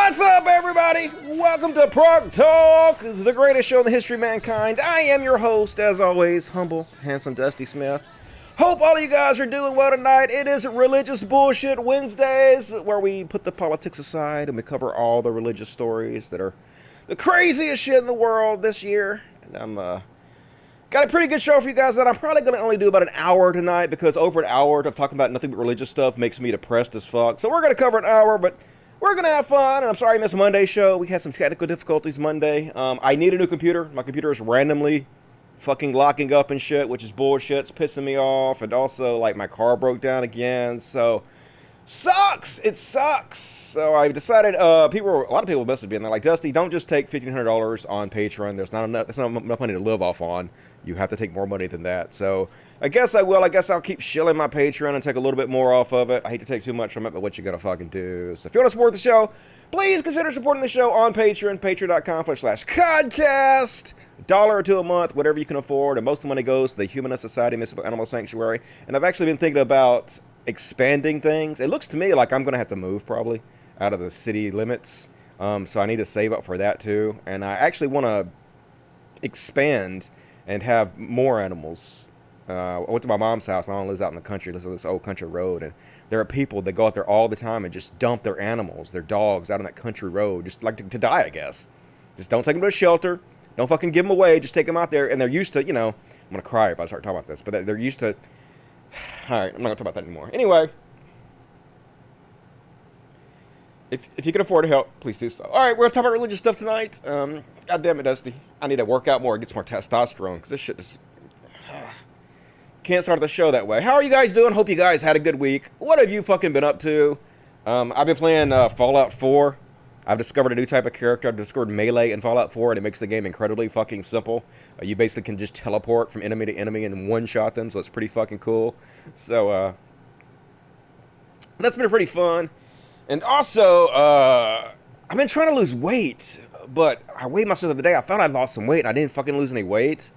What's up, everybody? Welcome to Prog Talk, the greatest show in the history of mankind. I am your host, as always, humble, handsome Dusty Smith. Hope all of you guys are doing well tonight. It is Religious Bullshit Wednesdays, where we put the politics aside and we cover all the religious stories that are the craziest shit in the world this year. And I'm got a pretty good show for you guys that I'm probably going to only do about an hour tonight, because over an hour of talking about nothing but religious stuff makes me depressed as fuck. So we're going to cover an hour, but we're going to have fun, and I'm sorry I missed Monday's show. We had some technical difficulties Monday. I need a new computer. My computer is randomly fucking locking up and shit, which is bullshit. It's pissing me off, and also, like, my car broke down again, so sucks! It sucks! So I decided, a lot of people messaged me, and they're like, Dusty, don't just take $1,500 on Patreon. That's not enough money to live off on. You have to take more money than that. So I guess I will. I guess I'll keep shilling my Patreon and take a little bit more off of it. I hate to take too much from it, but what you gonna fucking do? So if you want to support the show, please consider supporting the show on Patreon, patreon.com/codcast. $1 or $2 a month, whatever you can afford, and most of the money goes to the Humanist Society Mystical Animal Sanctuary. And I've actually been thinking about expanding things. It looks to me like I'm gonna have to move probably out of the city limits. So I need to save up for that too. And I actually want to expand and have more animals. I went to my mom's house. My mom lives out in the country, lives on this old country road, and there are people that go out there all the time and just dump their animals, their dogs, out on that country road, just like to die, I guess. Just don't take them to a shelter. Don't fucking give them away. Just take them out there, and they're used to, you know, I'm going to cry if I start talking about this, but they're used to, all right, I'm not going to talk about that anymore. Anyway, if you can afford to help, please do so. All right, we're going to talk about religious stuff tonight. God damn it, Dusty. I need to work out more and get some more testosterone, because this shit is... Can't start the show that way. How are you guys doing? Hope you guys had a good week. What have you fucking been up to? I've been playing Fallout 4. I've discovered a new type of character. I've discovered melee in Fallout 4, and it makes the game incredibly fucking simple. You basically can just teleport from enemy to enemy and one-shot them, so it's pretty fucking cool. So, that's been pretty fun. And also, I've been trying to lose weight, but I weighed myself the other day. I thought I'd lost some weight, and I didn't fucking lose any weight.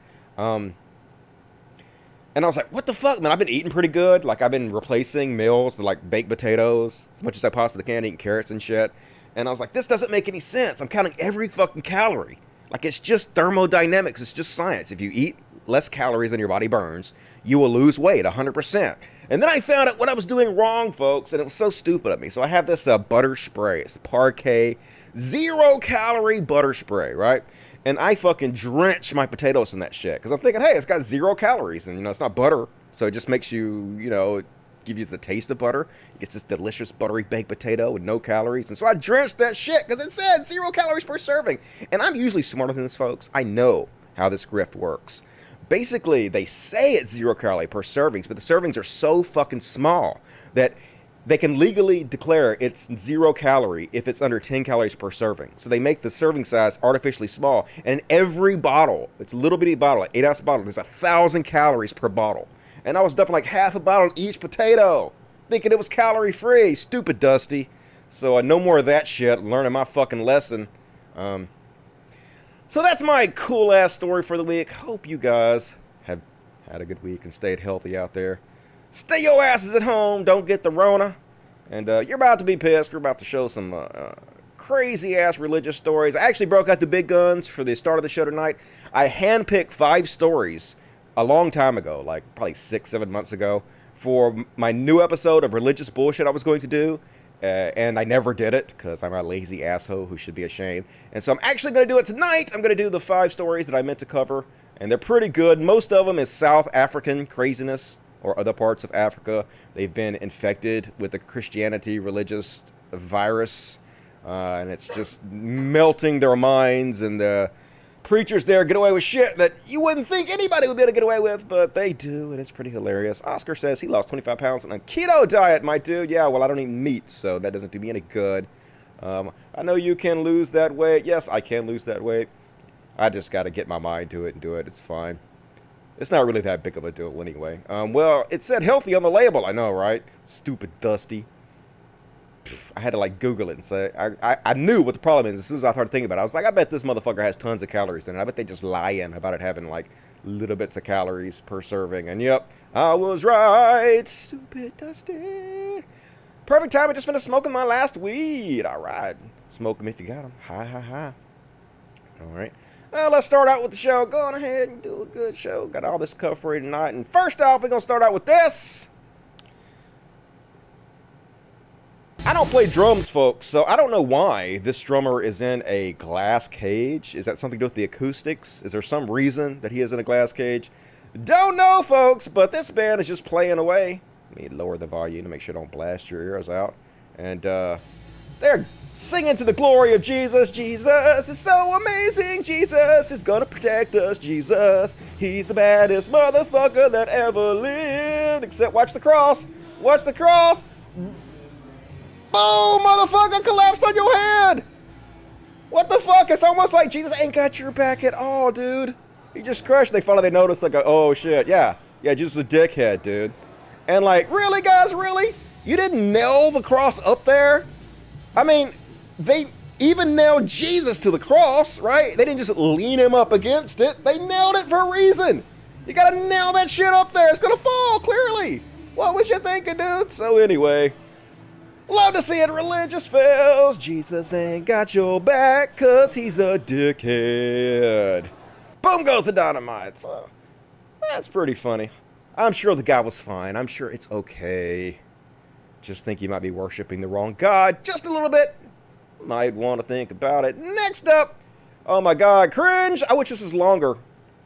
And I was like, what the fuck, man? I've been eating pretty good. Like, I've been replacing meals with, like, baked potatoes as much as I possibly can, eating carrots and shit. And I was like, this doesn't make any sense. I'm counting every fucking calorie. Like, it's just thermodynamics. It's just science. If you eat less calories than your body burns, you will lose weight 100%. And then I found out what I was doing wrong, folks, and it was so stupid of me. So I have this butter spray. It's Parquet 0-calorie butter spray, right? And I fucking drench my potatoes in that shit. Because I'm thinking, hey, it's got 0 calories. And, you know, it's not butter. So it just makes you, you know, give you the taste of butter. It gets this delicious buttery baked potato with no calories. And so I drenched that shit because it said 0 calories per serving. And I'm usually smarter than this, folks. I know how this grift works. Basically, they say it's 0 calorie per servings, but the servings are so fucking small that they can legally declare it's 0 calorie if it's under 10 calories per serving. So they make the serving size artificially small. And every bottle, it's a little bitty bottle, like 8-ounce bottle, there's 1,000 calories per bottle. And I was dumping like half a bottle in each potato, thinking it was calorie free. Stupid Dusty. So no more of that shit. Learning my fucking lesson. So that's my cool ass story for the week. Hope you guys have had a good week and stayed healthy out there. Stay your asses at home. Don't get the Rona. And you're about to be pissed. We're about to show some crazy-ass religious stories. I actually broke out the big guns for the start of the show tonight. I handpicked 5 stories a long time ago, like probably 6-7 months ago, for my new episode of Religious Bullshit I was going to do. And I never did it, because I'm a lazy asshole who should be ashamed. And so I'm actually going to do it tonight. I'm going to do the 5 stories that I meant to cover. And they're pretty good. Most of them is South African craziness, or other parts of Africa. They've been infected with the Christianity religious virus, and it's just melting their minds, and the preachers there get away with shit that you wouldn't think anybody would be able to get away with, but they do, and it's pretty hilarious. Oscar says he lost 25 pounds on a keto diet, my dude. Yeah, well, I don't eat meat, so that doesn't do me any good. I know you can lose that weight. Yes, I can lose that weight. I just got to get my mind to it and do it. It's fine. It's not really that big of a deal anyway. Well, it said healthy on the label. I know, right? Stupid Dusty. I had to, like, Google it and say... I knew what the problem is as soon as I started thinking about it. I was like, I bet this motherfucker has tons of calories in it. I bet they just lying about it having, like, little bits of calories per serving. And, yep, I was right. Stupid Dusty. Perfect time. I just finished smoking my last weed. All right. Smoke them if you got them. Hi, hi, hi. All right. Well, let's start out with the show. Go on ahead and do a good show. Got all this covered for you tonight. And first off, we're going to start out with this. I don't play drums, folks, so I don't know why this drummer is in a glass cage. Is that something to do with the acoustics? Is there some reason that he is in a glass cage? Don't know, folks, but this band is just playing away. Let me lower the volume to make sure I don't blast your ears out. And they're singing to the glory of Jesus. Jesus is so amazing. Jesus is gonna protect us. Jesus, he's the baddest motherfucker that ever lived. Except watch the cross. Watch the cross. Boom, motherfucker, collapsed on your head. What the fuck? It's almost like Jesus ain't got your back at all, dude. He just crushed. They finally noticed, like, oh shit, yeah, Jesus is a dickhead, dude. And like, really, guys, really? You didn't nail the cross up there? I mean, they even nailed Jesus to the cross, right? They didn't just lean him up against it. They nailed it for a reason. You gotta nail that shit up there. It's gonna fall, clearly. What was you thinking, dude? So anyway, love to see it, religious fails. Jesus ain't got your back, cause he's a dickhead. Boom goes the dynamite. So, that's pretty funny. I'm sure the guy was fine. I'm sure it's okay. Just think you might be worshiping the wrong God just a little bit. Might want to think about it. Next up, oh my God, cringe. I wish this was longer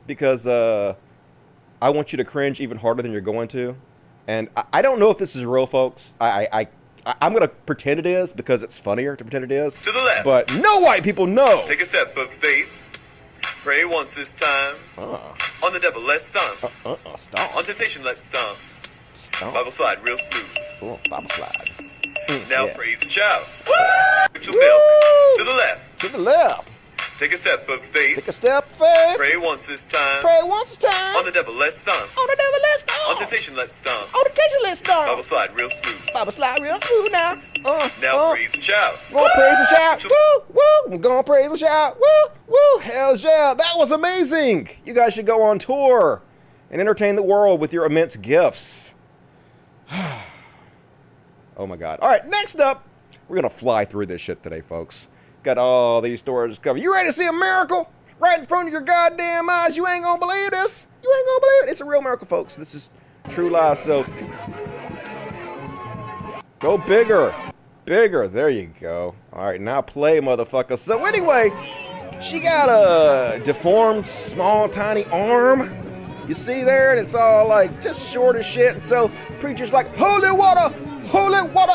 because I want you to cringe even harder than you're going to. And I don't know if this is real, folks. I'm going to pretend it is because it's funnier to pretend it is. To the left. But no white people know. Take a step of faith. Pray once this time. On the devil, let's stomp. Stomp. On temptation, let's stomp. Stomp. Bible slide real smooth. Oh, Bible slide. Now Yeah. praise and shout. Spiritual Woo! milk. To the left. To the left. Take a step of faith. Take a step, faith. Pray once this time. Pray once a time. On the devil, let's stomp. On the devil, let's stomp. On temptation, let's stomp. On temptation, let's stomp. Bible slide real smooth. Bible slide real smooth now. Now praise and shout. We're gonna praise and shout. Woo, woo. We're gonna praise and shout. Woo, woo. Hell yeah. That was amazing. You guys should go on tour and entertain the world with your immense gifts. Oh my God. All right, next up, we're gonna fly through this shit today, folks. Got all these stories covered. You ready to see a miracle right in front of your goddamn eyes? You ain't gonna believe this. You ain't gonna believe it. It's a real miracle, folks. This is true life. So go bigger. Bigger. There you go. All right, now play, motherfucker. So anyway, she got a deformed, small, tiny arm. You see there? And it's all like just short as shit. So preacher's like, holy water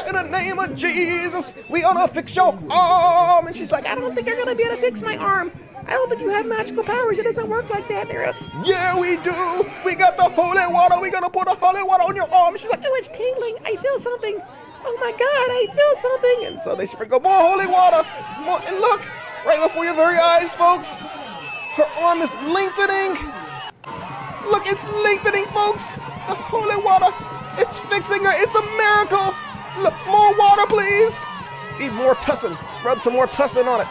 in the name of Jesus. We gonna fix your arm. And she's like, I don't think you're gonna be able to fix my arm. I don't think you have magical powers. It doesn't work like that. They're yeah, we do. We got the holy water. We gonna put the holy water on your arm. She's like, oh, it's tingling. I feel something. Oh my God, I feel something. And so they sprinkle more holy water. More, and look, right before your very eyes, folks, her arm is lengthening. Look, it's lengthening, folks. The holy water, it's fixing her. It's a miracle. Look, more water, please. Need more tussin. Rub some more tussin on it.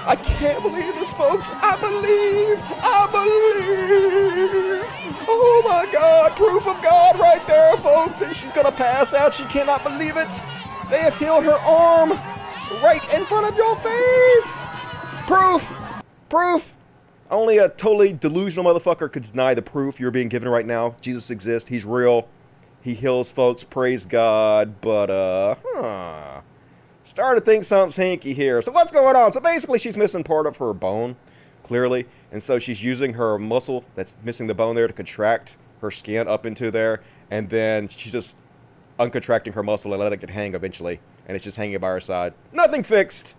I can't believe this, folks. I believe. Oh my God, proof of God right there, folks. And she's gonna pass out. She cannot believe it. They have healed her arm right in front of your face. Proof. Only a totally delusional motherfucker could deny the proof you're being given right now. Jesus exists. He's real. He heals folks. Praise God. But, started to think something's hinky here. So what's going on? So basically she's missing part of her bone, clearly. And so she's using her muscle that's missing the bone there to contract her skin up into there. And then she's just uncontracting her muscle and letting it hang eventually. And it's just hanging by her side. Nothing fixed.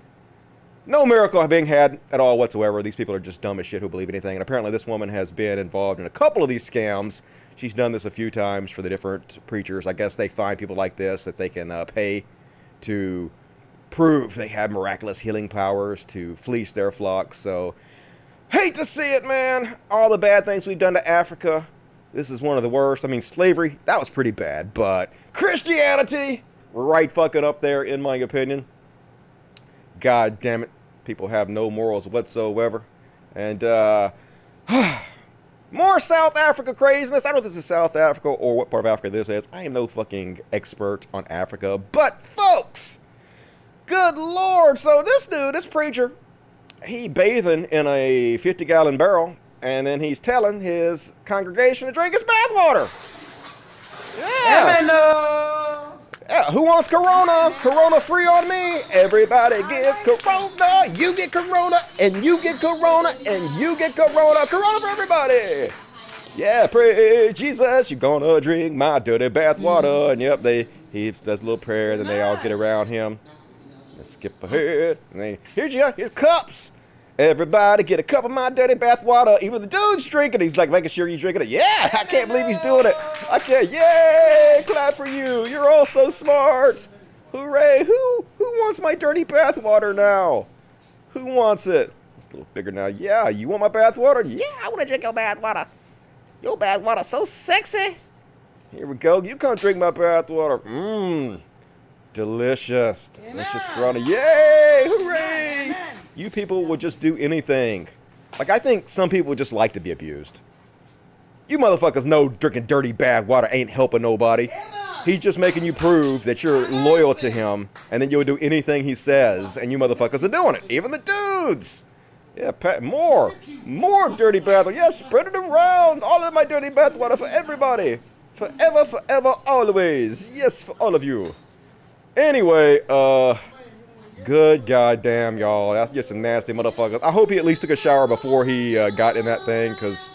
No miracle being had at all whatsoever. These people are just dumb as shit who believe anything. And apparently this woman has been involved in a couple of these scams. She's done this a few times for the different preachers. I guess they find people like this that they can pay to prove they have miraculous healing powers to fleece their flocks. So, hate to see it, man. All the bad things we've done to Africa. This is one of the worst. I mean, slavery, that was pretty bad. But Christianity, right fucking up there, in my opinion. God damn it. People have no morals whatsoever. And, more South Africa craziness. I don't know if this is South Africa or what part of Africa this is. I am no fucking expert on Africa. But, folks, Good Lord. So this dude, this preacher, he bathing in a 50-gallon barrel, and then he's telling his congregation to drink his bathwater. Yeah. Yeah. Who wants Corona? Corona free on me. Everybody gets Corona. You get Corona, and you get Corona, and you get Corona. Corona for everybody. Yeah, praise Jesus. You're gonna drink my dirty bathwater. And yep, he does a little prayer, and then they all get around him. Let's skip ahead. And then here's cups. Everybody get a cup of my dirty bathwater. Even the dude's drinking. He's like making sure you're drinking it. Yeah, I can't believe he's doing it. I can't. Yay, clap for you. You're all so smart. Hooray. Who wants my dirty bathwater now? Who wants it? It's a little bigger now. Yeah, you want my bathwater? Yeah, I want to drink your bathwater. Your bathwater's so sexy. Here we go. You come drink my bathwater. Mmm. Delicious. Delicious Corona. Yay! Hooray! You people will just do anything. Like, I think some people just like to be abused. You motherfuckers know drinking dirty bad water ain't helping nobody. He's just making you prove that you're loyal to him, and then you'll do anything he says, and you motherfuckers are doing it. Even the dudes. Yeah, more dirty bath water. Yeah, spread it around. All of my dirty bath water for everybody. Forever, forever, always. Yes, for all of you. Anyway, good goddamn, y'all. That's just some nasty motherfuckers. I hope he at least took a shower before he got in that thing, because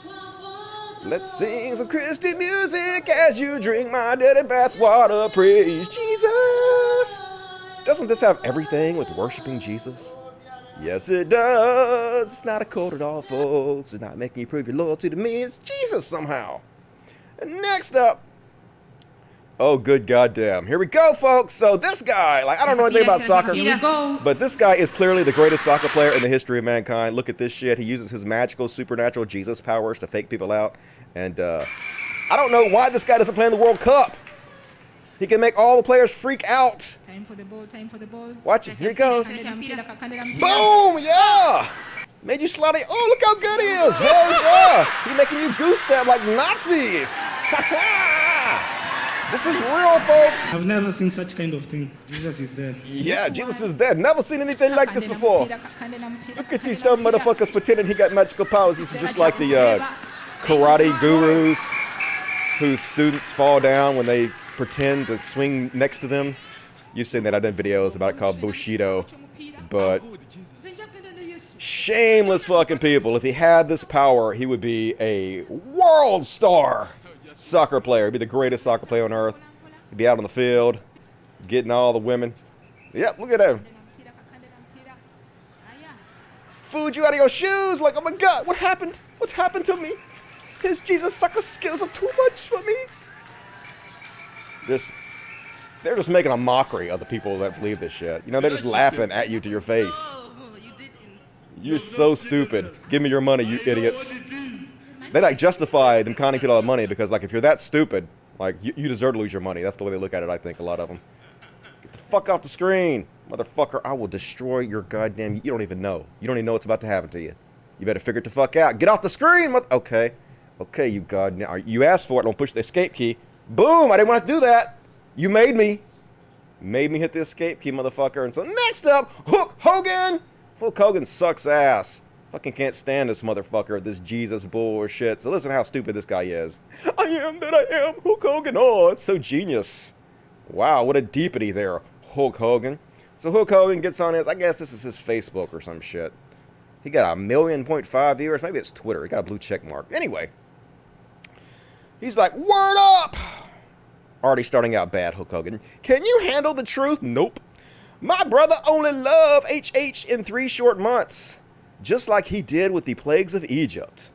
let's sing some Christian music as you drink my dirty bathwater. Praise Jesus. Doesn't this have everything with worshiping Jesus? Yes, it does. It's not a cult at all, folks. It's not making you prove your loyalty to me. It's Jesus somehow. And next up, oh, good goddamn. Here we go, folks. So this guy, like, I don't know anything about soccer, but this guy is clearly the greatest soccer player in the history of mankind. Look at this shit. He uses his magical, supernatural Jesus powers to fake people out. And I don't know why this guy doesn't play in the World Cup. He can make all the players freak out. Time for the ball, time for the ball. Watch it. Here he goes. Boom! Yeah! Made you slutty. Oh, look how good he is. Hell yeah! He's making you goose step like Nazis. Ha ha! This is real, folks. I've never seen such kind of thing. Jesus is dead. Yeah, Jesus is dead. Never seen anything like this before. Look at these dumb motherfuckers pretending he got magical powers. This is just like the karate gurus whose students fall down when they pretend to swing next to them. You've seen that. I've done videos about it called Bushido. But shameless fucking people. If he had this power, he would be a world star soccer player. He'd be the greatest soccer player on earth. He'd be out on the field, getting all the women. Yep, look at him. Food you out of your shoes. Like, oh my God, what happened? What's happened to me? His Jesus soccer skills are too much for me. They're just making a mockery of the people that believe this shit. You know, they're just laughing at you to your face. You're so stupid. Give me your money, you idiots. They like justify them conning people out of money because, like, if you're that stupid, like, you deserve to lose your money. That's the way they look at it, I think, a lot of them. Get the fuck off the screen, motherfucker. I will destroy your goddamn... You don't even know. You don't even know what's about to happen to you. You better figure it the fuck out. Get off the screen, okay. Okay, you goddamn... You asked for it. Don't push the escape key. Boom! I didn't want to do that. You made me. Made me hit the escape key, motherfucker. And so next up, Hogan. Hulk Hogan sucks ass. Fucking can't stand this motherfucker, this Jesus bullshit. So listen how stupid this guy is. I am that I am, Hulk Hogan. Oh, it's so genius. Wow, what a deepity there, Hulk Hogan. So Hulk Hogan gets on his, I guess this is his Facebook or some shit. He got 1.5 million viewers. Maybe it's Twitter. He got a blue check mark. Anyway. He's like, word up! Already starting out bad, Hulk Hogan. Can you handle the truth? Nope. My brother only loved HH in 3 short months. Just like he did with the plagues of Egypt.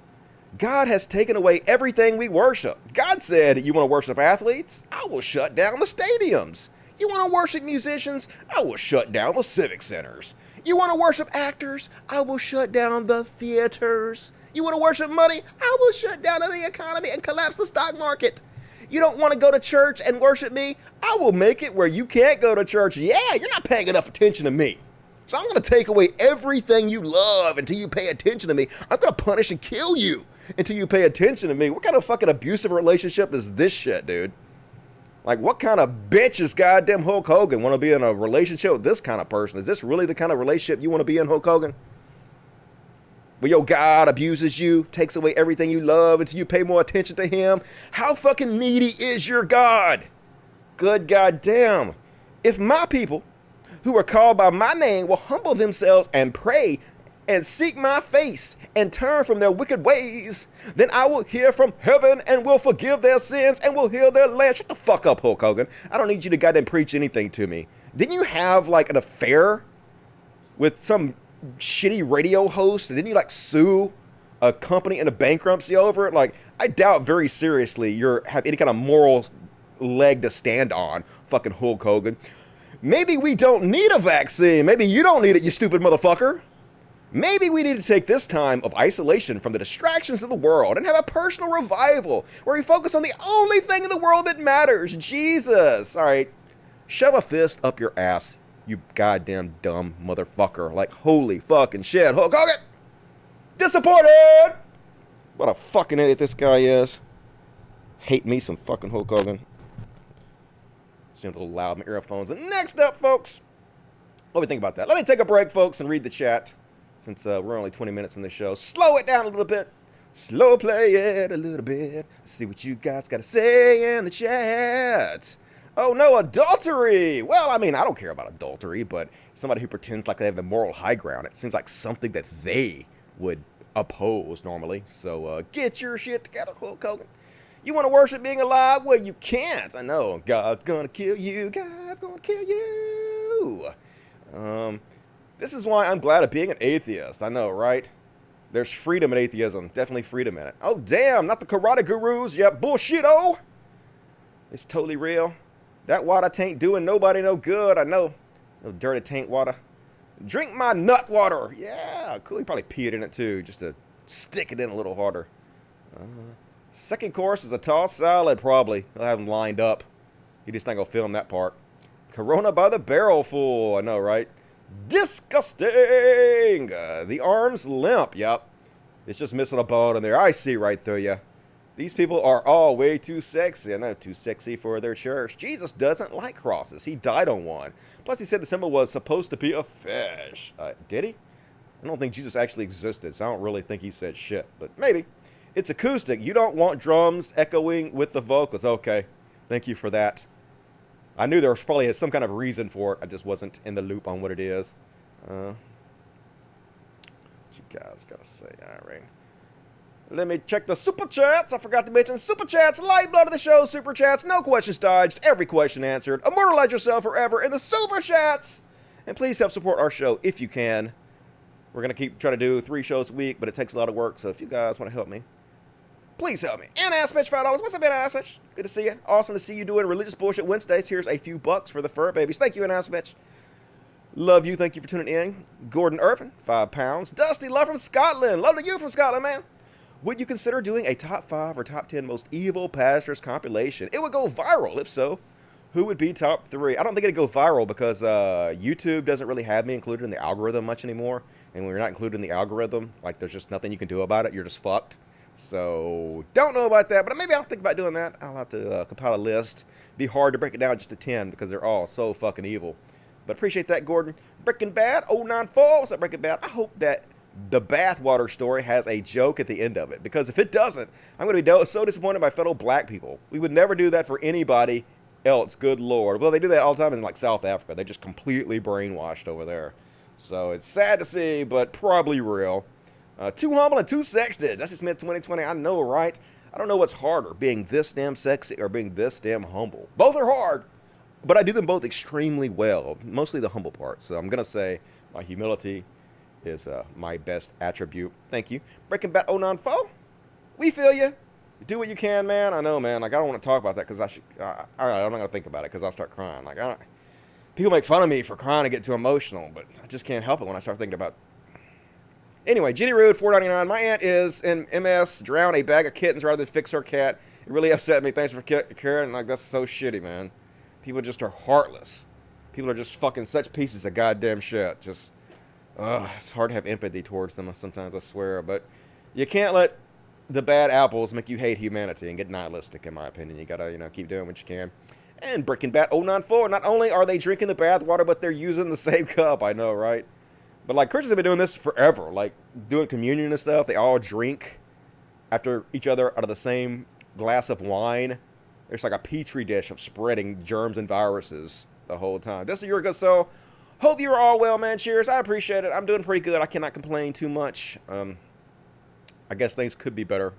God has taken away everything we worship. God said, you want to worship athletes? I will shut down the stadiums. You want to worship musicians? I will shut down the civic centers. You want to worship actors? I will shut down the theaters. You want to worship money? I will shut down the economy and collapse the stock market. You don't want to go to church and worship me? I will make it where you can't go to church. Yeah, you're not paying enough attention to me. So I'm going to take away everything you love until you pay attention to me. I'm going to punish and kill you until you pay attention to me. What kind of fucking abusive relationship is this shit, dude? Like, what kind of bitch is goddamn Hulk Hogan want to be in a relationship with this kind of person? Is this really the kind of relationship you want to be in, Hulk Hogan? Where your God abuses you, takes away everything you love until you pay more attention to him? How fucking needy is your God? Good goddamn. If my people who are called by my name will humble themselves and pray and seek my face and turn from their wicked ways, then I will hear from heaven and will forgive their sins and will heal their land. Shut the fuck up, Hulk Hogan. I don't need you to goddamn preach anything to me. Didn't you have like an affair with some shitty radio host? Didn't you like sue a company into bankruptcy over it? Like, I doubt very seriously you have any kind of moral leg to stand on, fucking Hulk Hogan. Maybe we don't need a vaccine. Maybe you don't need it, you stupid motherfucker. Maybe we need to take this time of isolation from the distractions of the world and have a personal revival where we focus on the only thing in the world that matters, Jesus. All right, shove a fist up your ass, you goddamn dumb motherfucker. Like, holy fucking shit, Hulk Hogan! Disappointed! What a fucking idiot this guy is. Hate me some fucking Hulk Hogan. Seemed a little loud in my earphones. And next up, folks, what do we think about that? Let me take a break, folks, and read the chat. Since we're only 20 minutes in the show, slow it down a little bit. Slow play it a little bit. Let's see what you guys got to say in the chat. Oh no, adultery. Well, I mean, I don't care about adultery, but somebody who pretends like they have the moral high ground, it seems like something that they would oppose normally. So get your shit together, Hulk Hogan. You want to worship being alive? Well, you can't. I know. God's gonna kill you. God's gonna kill you. This is why I'm glad of being an atheist. I know, right? There's freedom in atheism. Definitely freedom in it. Oh, damn. Not the karate gurus. Yeah, bullshit-o. It's totally real. That water taint doing nobody no good. I know. No dirty taint water. Drink my nut water. Yeah, cool. He probably peed in it, too, just to stick it in a little harder. Second course is a tossed salad, probably. He'll have them lined up. He just not going to film that part. Corona by the barrel full. I know, right? Disgusting! The arm's limp. Yep. It's just missing a bone in there. I see right through you. These people are all way too sexy. I know, too sexy for their church. Jesus doesn't like crosses. He died on one. Plus, he said the symbol was supposed to be a fish. Did he? I don't think Jesus actually existed, so I don't really think he said shit. But maybe. It's acoustic. You don't want drums echoing with the vocals. Okay. Thank you for that. I knew there was probably some kind of reason for it. I just wasn't in the loop on what it is. What you guys gotta say? All right. Let me check the super chats. I forgot to mention super chats. Lifeblood of the show. Super chats. No questions dodged. Every question answered. Immortalize yourself forever in the super chats. And please help support our show if you can. We're gonna keep trying to do 3 shows a week, but it takes a lot of work. So if you guys want to help me, please help me. And Aspetch, $5. What's up, man, Aspetch? Good to see you. Awesome to see you doing Religious Bullshit Wednesdays. Here's a few bucks for the fur babies. Thank you, Aspetch. Love you. Thank you for tuning in. Gordon Irvin, £5. Dusty, love from Scotland. Love to you from Scotland, man. Would you consider doing a top 5 or top 10 most evil pastors compilation? It would go viral. If so, who would be top 3? I don't think it'd go viral because YouTube doesn't really have me included in the algorithm much anymore. And when you're not included in the algorithm, like, there's just nothing you can do about it. You're just fucked. So, don't know about that, but maybe I'll think about doing that. I'll have to compile a list. Be hard to break it down just to 10 because they're all so fucking evil. But appreciate that, Gordon. Breaking Bad 094. What's up, Breaking Bad? I hope that the Bathwater story has a joke at the end of it, because if it doesn't, I'm going to be so disappointed by fellow black people. We would never do that for anybody else, good Lord. Well, they do that all the time in, like, South Africa. They're just completely brainwashed over there. So, it's sad to see, but probably real. Too humble and too sexted. That's just meant 2020. I know, right? I don't know what's harder, being this damn sexy or being this damn humble. Both are hard, but I do them both extremely well. Mostly the humble part. So I'm going to say my humility is my best attribute. Thank you. Breaking Bad 094. We feel you. Do what you can, man. I know, man. Like, I don't want to talk about that because I'm not going to think about it because I'll start crying. Like, people make fun of me for crying and get too emotional, but I just can't help it when I start thinking about. Anyway, Jenny Rude, $4.99. My aunt is in MS, drowned a bag of kittens rather than fix her cat. It really upset me. Thanks for caring. Like, that's so shitty, man. People just are heartless. People are just fucking such pieces of goddamn shit. Just, it's hard to have empathy towards them sometimes, I swear. But you can't let the bad apples make you hate humanity and get nihilistic, in my opinion. You gotta, keep doing what you can. And Breaking Bad 094, not only are they drinking the bathwater, but they're using the same cup. I know, right? But like Christians have been doing this forever, like doing communion and stuff. They all drink after each other out of the same glass of wine. There's like a petri dish of spreading germs and viruses the whole time. Just a year ago, so hope you're all well, man. Cheers. I appreciate it. I'm doing pretty good. I cannot complain too much. I guess things could be better.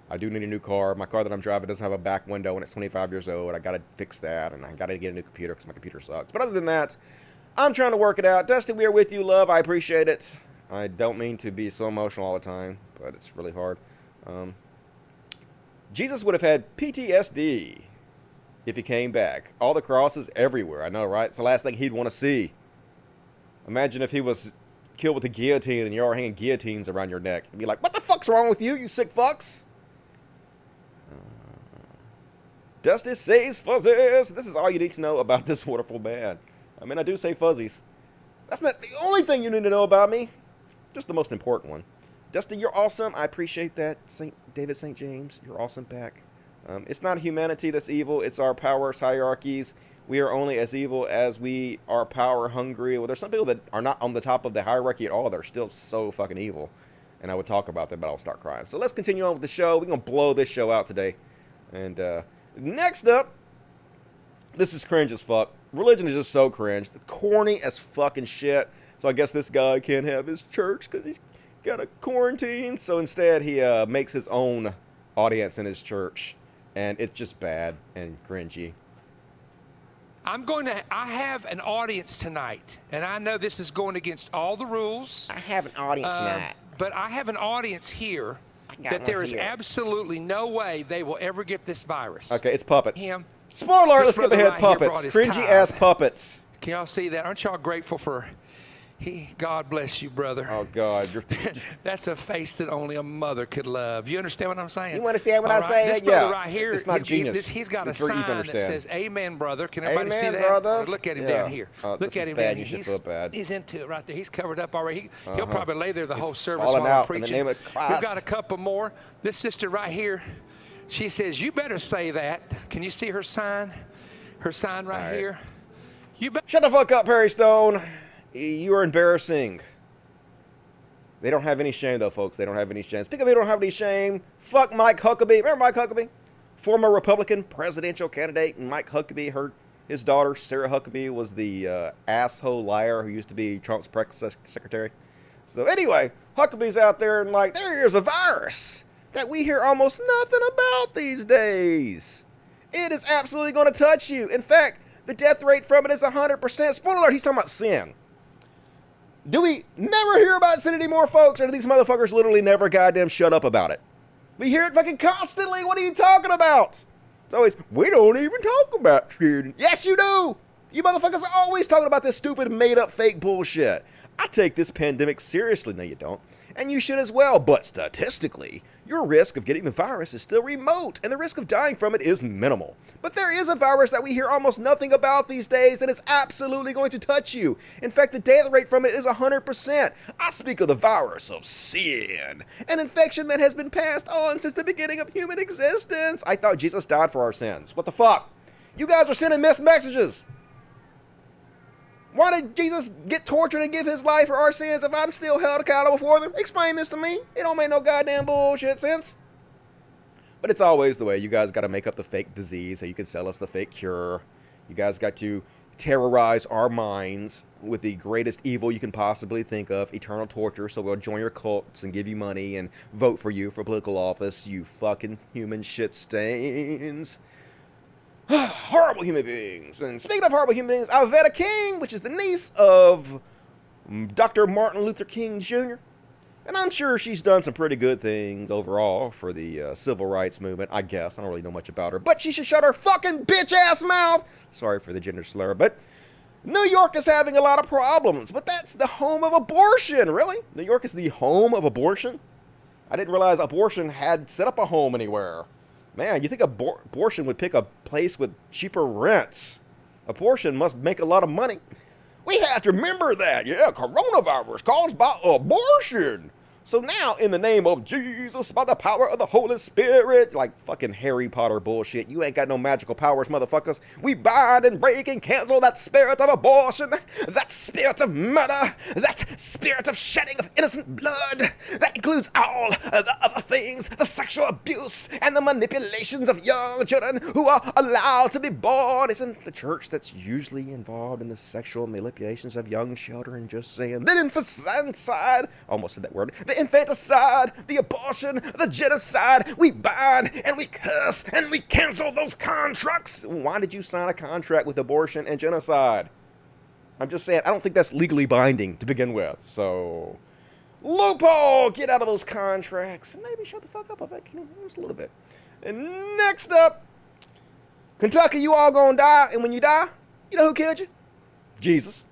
I do need a new car. My car that I'm driving doesn't have a back window and it's 25 years old. I got to fix that, and I got to get a new computer because my computer sucks. But other than that, I'm trying to work it out. Dusty, we are with you, love. I appreciate it. I don't mean to be so emotional all the time, but it's really hard. Jesus would have had PTSD if he came back. All the crosses everywhere. I know, right? It's the last thing he'd want to see. Imagine if he was killed with a guillotine and you're all hanging guillotines around your neck. He'd be like, what the fuck's wrong with you, you sick fucks? Dusty says fuzzies. This is all you need to know about this wonderful man. I mean, I do say fuzzies. That's not the only thing you need to know about me. Just the most important one. Dusty, you're awesome. I appreciate that. David St. James, you're awesome back. It's not humanity that's evil. It's our powers hierarchies. We are only as evil as we are power hungry. Well, there's some people that are not on the top of the hierarchy at all. They're still so fucking evil. And I would talk about them, but I'll start crying. So let's continue on with the show. We're going to blow this show out today. And next up, this is cringe as fuck. Religion is just so cringe. Corny as fucking shit. So I guess this guy can't have his church because he's got a quarantine. So instead, he makes his own audience in his church. And it's just bad and cringy. I have an audience tonight, and I know this is going against all the rules. I have an audience tonight. But I have an audience here that there is absolutely no way they will ever get this virus. Okay, it's puppets. Him. Spoiler alert, let's This skip brother ahead. right here Puppets. brought his Cringy tithe. ass puppets. Can y'all see that? Aren't y'all grateful for... God bless you, brother. Oh, God. You're That's a face that only a mother could love. You understand what I'm saying? You understand what All I'm saying? This brother Yeah. right here, It's not genius. he's got It's a very easy to sign that understand. says, Amen, brother. Can everybody see Amen, that? brother. Look at him Yeah. down here. Look Look at him bad. down You here. should feel bad. He's into it right there. He's covered up already. He'll probably lay there the whole service falling while I'm out in the preaching. name of Christ. We've got a couple more. This sister right here, she says, you better say that. Can you see her sign? Her sign right here. You better. Shut the fuck up, Perry Stone. You are embarrassing. They don't have any shame, though, folks. They don't have any shame. Speaking of, they don't have any shame. Fuck Mike Huckabee. Remember Mike Huckabee? Former Republican presidential candidate. Mike Huckabee, his daughter, Sarah Huckabee, was the asshole liar who used to be Trump's press secretary. So anyway, Huckabee's out there and like, there's a virus that we hear almost nothing about these days. It is absolutely going to touch you. In fact, the death rate from it is 100%. Spoiler alert, he's talking about sin. Do we never hear about sin anymore, folks? Or do these motherfuckers literally never goddamn shut up about it? We hear it fucking constantly. What are you talking about? It's always, we don't even talk about sin. Yes, you do. You motherfuckers are always talking about this stupid, made-up, fake bullshit. I take this pandemic seriously. No, you don't. And you should as well. But statistically, your risk of getting the virus is still remote, and the risk of dying from it is minimal. But there is a virus that we hear almost nothing about these days, and it's absolutely going to touch you. In fact, the death rate from it is 100%. I speak of the virus of sin, an infection that has been passed on since the beginning of human existence. I thought Jesus died for our sins. What the fuck? You guys are sending missed messages. Why did Jesus get tortured and give his life for our sins if I'm still held accountable for them? Explain this to me. It don't make no goddamn bullshit sense. But it's always the way. You guys got to make up the fake disease so you can sell us the fake cure. You guys got to terrorize our minds with the greatest evil you can possibly think of, eternal torture, so we'll join your cults and give you money and vote for you for political office, you fucking human shit stains. Horrible human beings. And speaking of horrible human beings, Alveda King, which is the niece of Dr. Martin Luther King Jr., and I'm sure she's done some pretty good things overall for the civil rights movement, I guess. I don't really know much about her, but she should shut her fucking bitch-ass mouth. Sorry for the gender slur, but New York is having a lot of problems, but that's the home of abortion, really? New York is the home of abortion? I didn't realize abortion had set up a home anywhere. Man, you think abortion would pick a place with cheaper rents? Abortion must make a lot of money. We have to remember that. Yeah, coronavirus caused by abortion. So now, in the name of Jesus, by the power of the Holy Spirit, like fucking Harry Potter bullshit, you ain't got no magical powers, motherfuckers. We bind and break and cancel that spirit of abortion, that spirit of murder, that spirit of shedding of innocent blood. That includes all the other things, the sexual abuse and the manipulations of young children who are allowed to be born. Isn't the church that's usually involved in the sexual manipulations of young children? Just saying. The infanticide, almost said that word. The infanticide, the abortion, the genocide. We bind and we curse and we cancel those contracts. Why did you sign a contract with abortion and genocide? I'm just saying, I don't think that's legally binding to begin with. So, loophole, get out of those contracts. And maybe shut the fuck up if I can, just a little bit. And next up, Kentucky, you all gonna die. And when you die, you know who killed you? Jesus.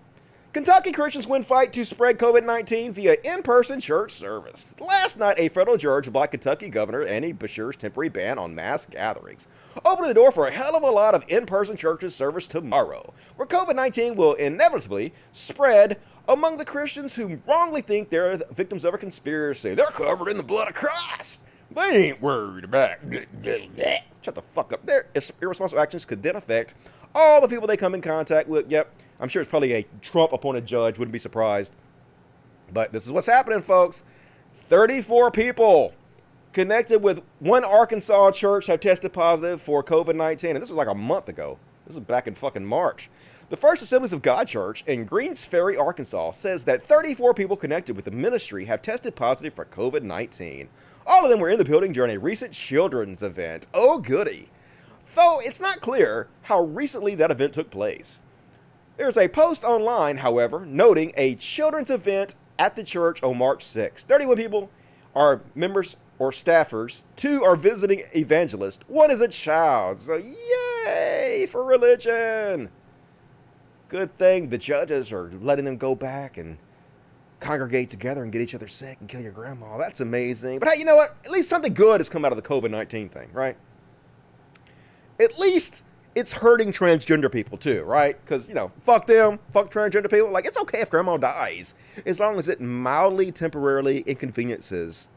Kentucky Christians win fight to spread COVID-19 via in-person church service. Last night, a federal judge blocked Kentucky Governor Andy Beshear's temporary ban on mass gatherings, opening the door for a hell of a lot of in-person church service tomorrow, where COVID-19 will inevitably spread among the Christians who wrongly think they're the victims of a conspiracy. They're covered in the blood of Christ. They ain't worried about shut the fuck up. Their irresponsible actions could then affect all the people they come in contact with. Yep, I'm sure it's probably a Trump-appointed judge. Wouldn't be surprised. But this is what's happening, folks. 34 people connected with one Arkansas church have tested positive for COVID-19. And this was like a month ago. This was back in fucking March. The First Assemblies of God Church in Greens Ferry, Arkansas, says that 34 people connected with the ministry have tested positive for COVID-19. All of them were in the building during a recent children's event. Oh, goody. Though it's not clear how recently that event took place. There's a post online, however, noting a children's event at the church on March 6th. 31 people are members or staffers. 2 are visiting evangelists. 1 is a child. So yay for religion. Good thing the judges are letting them go back and congregate together and get each other sick and kill your grandma. That's amazing. But hey, you know what? At least something good has come out of the COVID-19 thing, right? At least it's hurting transgender people too, right? Because, you know, fuck them, fuck transgender people. Like, it's okay if grandma dies, as long as it mildly, temporarily inconveniences.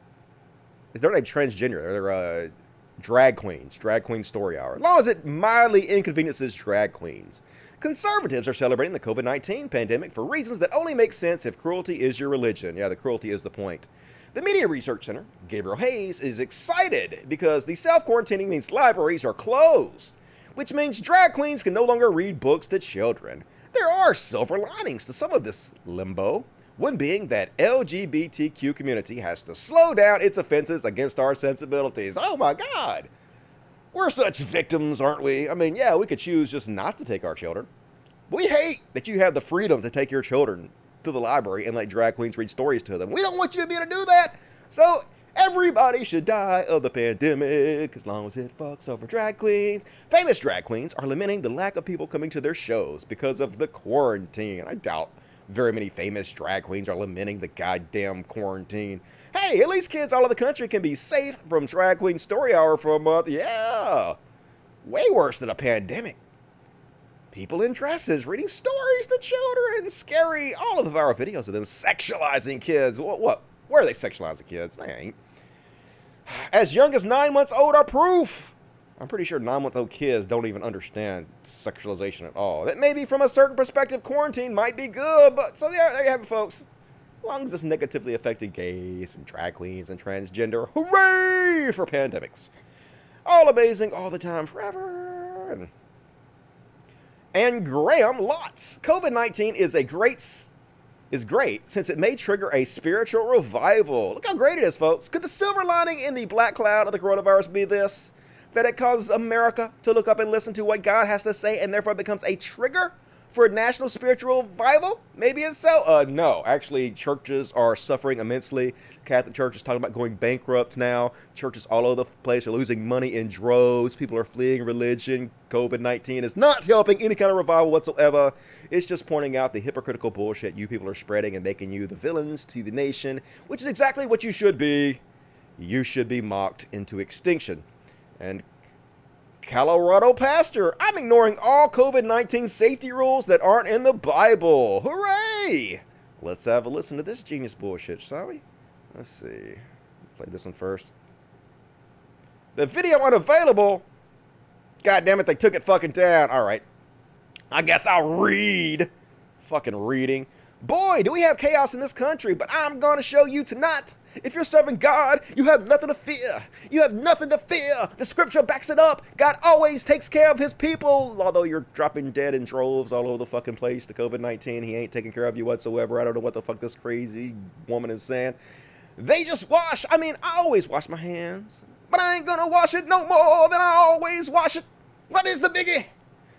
They're not transgender, they're drag queens, drag queen story hour. As long as it mildly inconveniences drag queens. Conservatives are celebrating the COVID-19 pandemic for reasons that only make sense if cruelty is your religion. Yeah, the cruelty is the point. The Media Research Center, Gabriel Hayes, is excited because the self-quarantining means libraries are closed, which means drag queens can no longer read books to children. There are silver linings to some of this limbo, one being that LGBTQ community has to slow down its offenses against our sensibilities. Oh my God! We're such victims, aren't we? I mean, yeah, we could choose just not to take our children. We hate that you have the freedom to take your children to the library and let drag queens read stories to them. We don't want you to be able to do that. So everybody should die of the pandemic as long as it fucks over drag queens. Famous drag queens are lamenting the lack of people coming to their shows because of the quarantine. I doubt very many famous drag queens are lamenting the goddamn quarantine. Hey, at least kids all over the country can be safe from drag queen story hour for a month. Yeah, way worse than a pandemic. People in dresses reading stories to children. Scary. All of the viral videos of them sexualizing kids. What? Where are they sexualizing kids? They ain't. As young as 9 months old are proof. I'm pretty sure 9-month-old kids don't even understand sexualization at all. That maybe from a certain perspective, quarantine might be good. But so yeah, there you have it, folks. As long as it's negatively affecting gays and drag queens and transgender, hooray for pandemics. All amazing, all the time, forever. And Graham Lotz. COVID-19 is great since it may trigger a spiritual revival. Look how great it is, folks. Could the silver lining in the black cloud of the coronavirus be this? That it causes America to look up and listen to what God has to say and therefore becomes a trigger for a national spiritual revival? Maybe it's so. No. Actually, churches are suffering immensely. Catholic Church is talking about going bankrupt now. Churches all over the place are losing money in droves. People are fleeing religion. COVID-19 is not helping any kind of revival whatsoever. It's just pointing out the hypocritical bullshit you people are spreading and making you the villains to the nation, which is exactly what you should be. You should be mocked into extinction. And Colorado pastor, I'm ignoring all COVID-19 safety rules that aren't in the Bible. Hooray! Let's have a listen to this genius bullshit, shall we? Let's see. Play this one first. The video unavailable. God damn it, they took it fucking down. All right. I guess I'll read. Fucking reading. Boy, do we have chaos in this country, but I'm going to show you tonight. If you're serving God, you have nothing to fear. You have nothing to fear. The scripture backs it up. God always takes care of his people. Although you're dropping dead in droves all over the fucking place to COVID-19, he ain't taking care of you whatsoever. I don't know what the fuck this crazy woman is saying. They just wash. I mean, I always wash my hands, but I ain't gonna wash it no more than I always wash it. What is the biggie?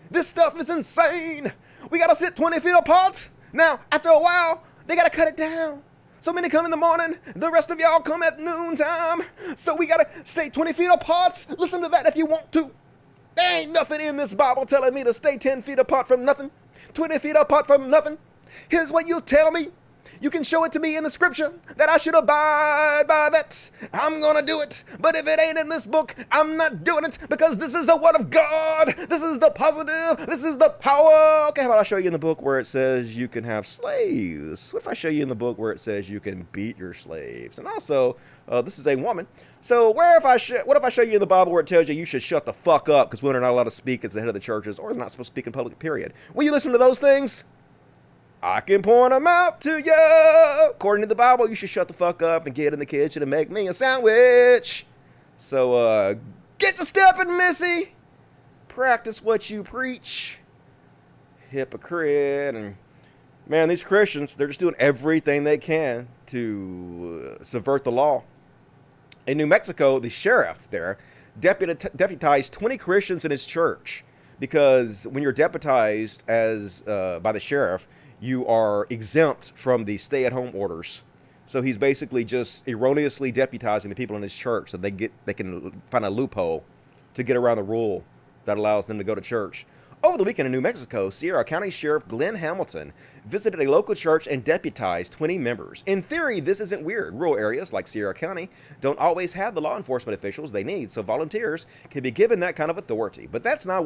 This stuff is insane. We gotta sit 20 feet apart. Now, after a while, they gotta cut it down. So many come in the morning, the rest of y'all come at noontime. So we gotta stay 20 feet apart. Listen to that if you want to. There ain't nothing in this Bible telling me to stay 10 feet apart from nothing, 20 feet apart from nothing. Here's what you tell me. You can show it to me in the scripture that I should abide by that. I'm gonna do it. But if it ain't in this book, I'm not doing it, because this is the word of God. This is the positive. This is the power. Okay, how about I show you in the book where it says you can have slaves? What if I show you in the book where it says you can beat your slaves? And also, this is a woman. So what if I show you in the Bible where it tells you should shut the fuck up because women are not allowed to speak as the head of the churches, or they're not supposed to speak in public, period? Will you listen to those things? I can point them out to you. According to the Bible, you should shut the fuck up and get in the kitchen and make me a sandwich. So, get to stepping, Missy. Practice what you preach. Hypocrite. And, man, these Christians, they're just doing everything they can to subvert the law. In New Mexico, the sheriff there deputized 20 Christians in his church, because when you're deputized as by the sheriff, you are exempt from the stay-at-home orders. So he's basically just erroneously deputizing the people in his church so they can find a loophole to get around the rule that allows them to go to church. Over the weekend in New Mexico, Sierra County Sheriff Glenn Hamilton visited a local church and deputized 20 members. In theory, this isn't weird. Rural areas like Sierra County don't always have the law enforcement officials they need, so volunteers can be given that kind of authority. But that's not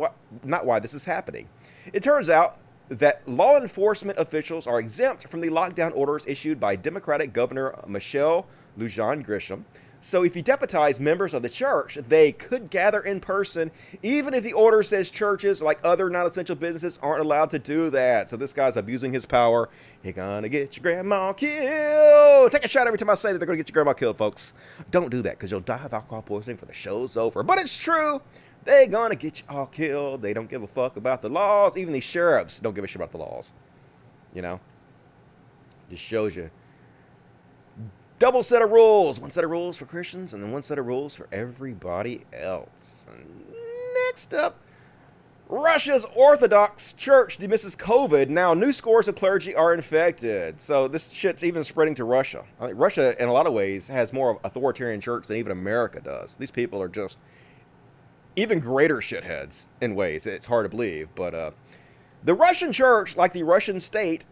why this is happening. It turns out that law enforcement officials are exempt from the lockdown orders issued by Democratic Governor Michelle Lujan Grisham. So if you deputize members of the church, they could gather in person, even if the order says churches, like other non-essential businesses, aren't allowed to do that. So this guy's abusing his power. You're gonna get your grandma killed. Take a shot every time I say that they're gonna get your grandma killed, folks. Don't do that, because you'll die of alcohol poisoning before the show's over. But it's true. They're gonna get you all killed. They don't give a fuck about the laws. Even these sheriffs don't give a shit about the laws. You know? Just shows you. Double set of rules. One set of rules for Christians and then one set of rules for everybody else. And next up, Russia's Orthodox Church dismisses COVID. Now, new scores of clergy are infected. So this shit's even spreading to Russia. I think Russia, in a lot of ways, has more authoritarian church than even America does. These people are just even greater shitheads in ways. It's hard to believe. But the Russian church, like the Russian state,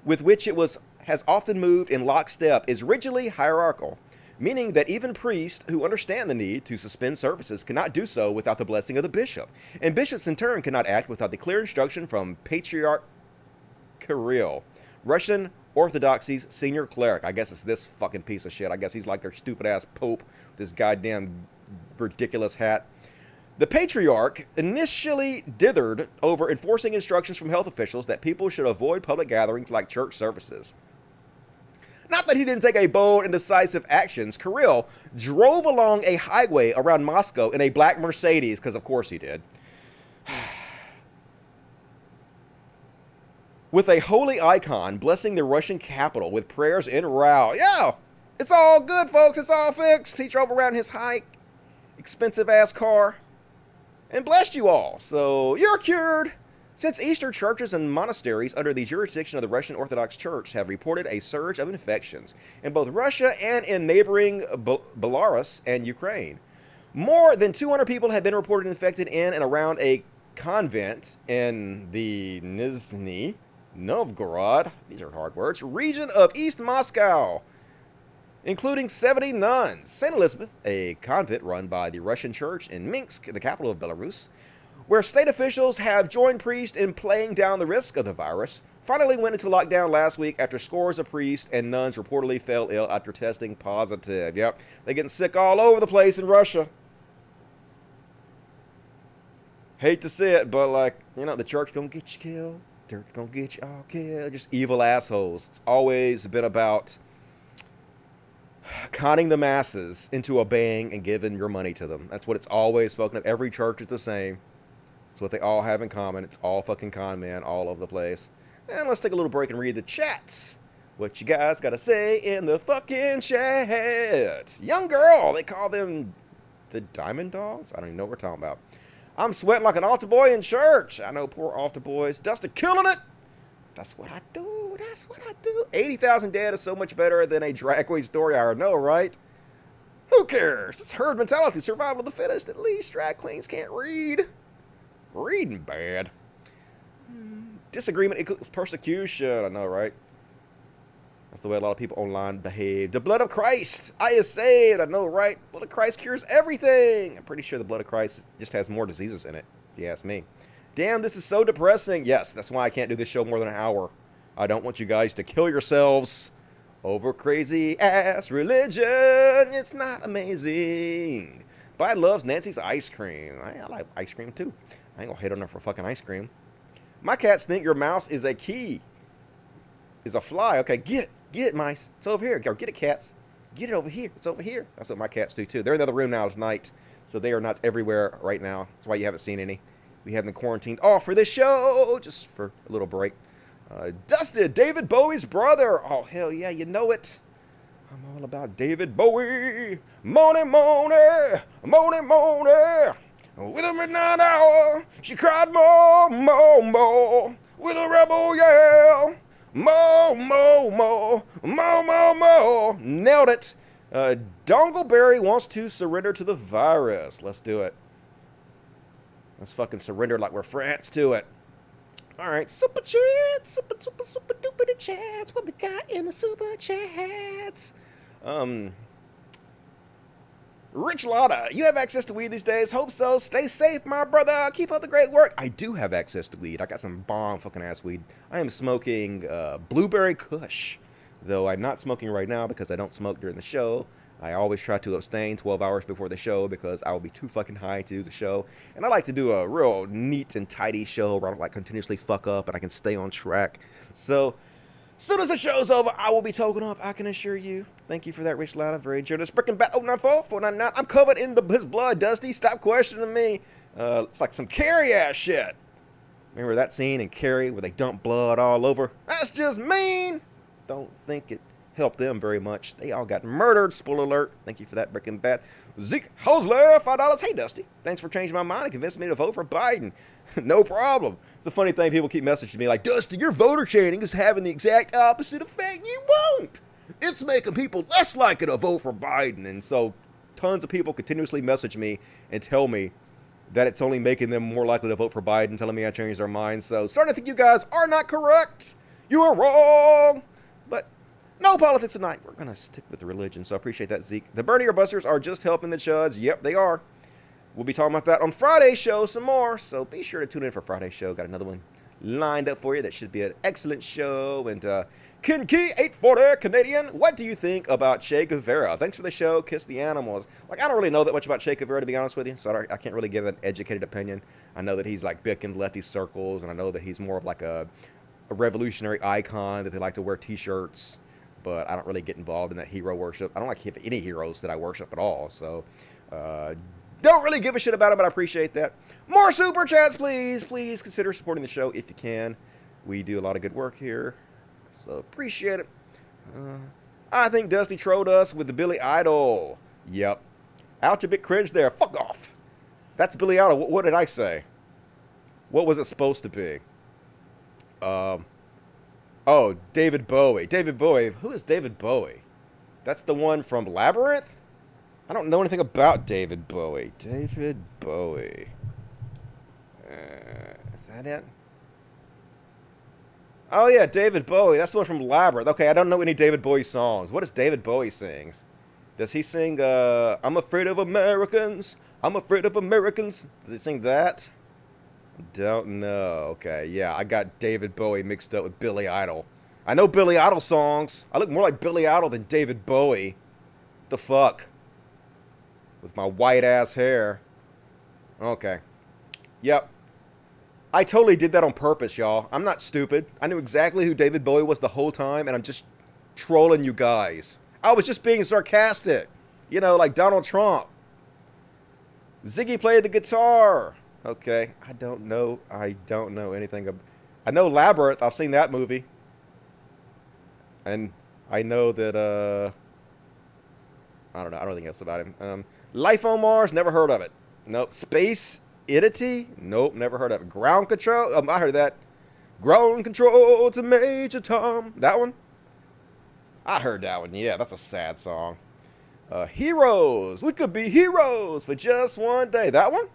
with which it has often moved in lockstep, is rigidly hierarchical, meaning that even priests who understand the need to suspend services cannot do so without the blessing of the bishop. And bishops, in turn, cannot act without the clear instruction from Patriarch Kirill, Russian Orthodoxy's senior cleric. I guess it's this fucking piece of shit. I guess he's like their stupid-ass pope, this goddamn ridiculous hat. The Patriarch initially dithered over enforcing instructions from health officials that people should avoid public gatherings like church services. Not that he didn't take a bold and decisive actions. Kirill drove along a highway around Moscow in a black Mercedes, because of course he did, with a holy icon blessing the Russian capital with prayers en route. Yeah, it's all good, folks. It's all fixed. He drove around his high, expensive-ass car and blessed you all. So you're cured. Since Easter, churches and monasteries under the jurisdiction of the Russian Orthodox Church have reported a surge of infections in both Russia and in neighboring Belarus and Ukraine. More than 200 people have been reported infected in and around a convent in the Nizhny Novgorod, these are hard words, region of East Moscow, including 70 nuns. St. Elizabeth, a convent run by the Russian Church in Minsk, the capital of Belarus, where state officials have joined priests in playing down the risk of the virus, finally went into lockdown last week after scores of priests and nuns reportedly fell ill after testing positive. Yep, they're getting sick all over the place in Russia. Hate to say it, but like, you know, the church gonna get you killed. Dirt gonna get you all killed. Just evil assholes. It's always been about conning the masses into obeying and giving your money to them. That's what it's always spoken of. Every church is the same. It's what they all have in common. It's all fucking con men all over the place. And let's take a little break and read the chats. What you guys gotta say in the fucking chat? Young girl, they call them the Diamond Dogs? I don't even know what we're talking about. I'm sweating like an altar boy in church. I know, poor altar boys. Dusty killing it. That's what I do. That's what I do. 80,000 dead is so much better than a drag queen story. I know, right? Who cares? It's herd mentality. Survival of the fittest. At least drag queens can't read. Reading bad. Disagreement equals persecution. I know, right? That's the way a lot of people online behave. The blood of Christ. I is saved. I know, right? Blood of Christ cures everything. I'm pretty sure the blood of Christ just has more diseases in it, if you ask me. Damn, this is so depressing. Yes, that's why I can't do this show more than an hour. I don't want you guys to kill yourselves over crazy-ass religion. It's not amazing. But I love Nancy's ice cream. I like ice cream, too. I ain't gonna hate on her for fucking ice cream. My cats think your mouse is a key. Is a fly. Okay, get it. Get it, mice. It's over here. Go get it, cats. Get it over here. It's over here. That's what my cats do, too. They're in the other room now tonight, so they are not everywhere right now. That's why you haven't seen any. We have them quarantined off for this show, just for a little break. Dusted, David Bowie's brother. Oh, hell yeah, you know it. I'm all about David Bowie. Money, money, money, money. With a midnight hour, she cried more, more, more. With a rebel yell. Mo, mo, mo, mo, mo, mo. Nailed it. Dongleberry wants to surrender to the virus. Let's do it. Let's fucking surrender like we're France to it. All right, super chats, super duper chats. What we got in the super chats? Rich Lotta, you have access to weed these days? Hope so. Stay safe, my brother. Keep up the great work. I do have access to weed. I got some bomb fucking ass weed. I am smoking blueberry kush, though I'm not smoking right now because I don't smoke during the show. I always try to abstain 12 hours before the show because I will be too fucking high to do the show. And I like to do a real neat and tidy show where I don't like continuously fuck up and I can stay on track. So, as soon as the show's over, I will be token up, I can assure you. Thank you for that, Rich Lotta. Very generous. Brickin' Bat 094 499. I'm covered in his blood, Dusty. Stop questioning me. It's like some Carrie-ass shit. Remember that scene in Carrie where they dump blood all over? That's just mean. Don't think it helped them very much. They all got murdered. Spoiler alert. Thank you for that, Brickin' Bat. Zeke Hosler, $5. Hey, Dusty. Thanks for changing my mind and convincing me to vote for Biden. No problem. It's a funny thing. People keep messaging me like, Dusty, your voter chaining is having the exact opposite effect. You won't. It's making people less likely to vote for Biden. And so tons of people continuously message me and tell me that it's only making them more likely to vote for Biden, telling me I changed their minds. So starting to think you guys are not correct. You are wrong. But no politics tonight. We're going to stick with the religion. So I appreciate that, Zeke. The Bernie or Busters are just helping the chuds. Yep, they are. We'll be talking about that on Friday's show some more, so be sure to tune in for Friday's show. Got another one lined up for you that should be an excellent show. And Kinky 840 Canadian, what do you think about Che Guevara? Thanks for the show. Kiss the animals. Like, I don't really know that much about Che Guevara, to be honest with you, so I can't really give an educated opinion. I know that he's like big in lefty circles, and I know that he's more of like a revolutionary icon, that they like to wear t-shirts, but I don't really get involved in that hero worship. I don't like any heroes that I worship at all, so don't really give a shit about it, but I appreciate that. More super chats, please. Please consider supporting the show if you can. We do a lot of good work here, so appreciate it. I think Dusty trolled us with the Billy Idol. Yep. Ouch, a bit cringe there. Fuck off. That's Billy Idol. What did I say? What was it supposed to be? Oh, David Bowie. David Bowie. Who is David Bowie? That's the one from Labyrinth? I don't know anything about David Bowie. David Bowie. Is that it? Oh, yeah, David Bowie. That's the one from Labyrinth. Okay, I don't know any David Bowie songs. What does David Bowie sing? Does he sing, I'm afraid of Americans? I'm afraid of Americans? Does he sing that? Don't know. Okay, yeah, I got David Bowie mixed up with Billy Idol. I know Billy Idol songs. I look more like Billy Idol than David Bowie. The fuck? With my white ass hair. Okay. Yep. I totally did that on purpose, y'all. I'm not stupid. I knew exactly who David Bowie was the whole time, and I'm just trolling you guys. I was just being sarcastic. You know, like Donald Trump. Ziggy played the guitar. Okay. I don't know anything. I know Labyrinth. I've seen that movie. And I know that, I don't know. I don't know anything else about him. Life on Mars, never heard of it. Nope. Space Idity? Nope, never heard of it. Ground Control? I heard that. Ground Control to Major Tom. That one? I heard that one. Yeah, that's a sad song. Heroes. We could be heroes for just one day. That one?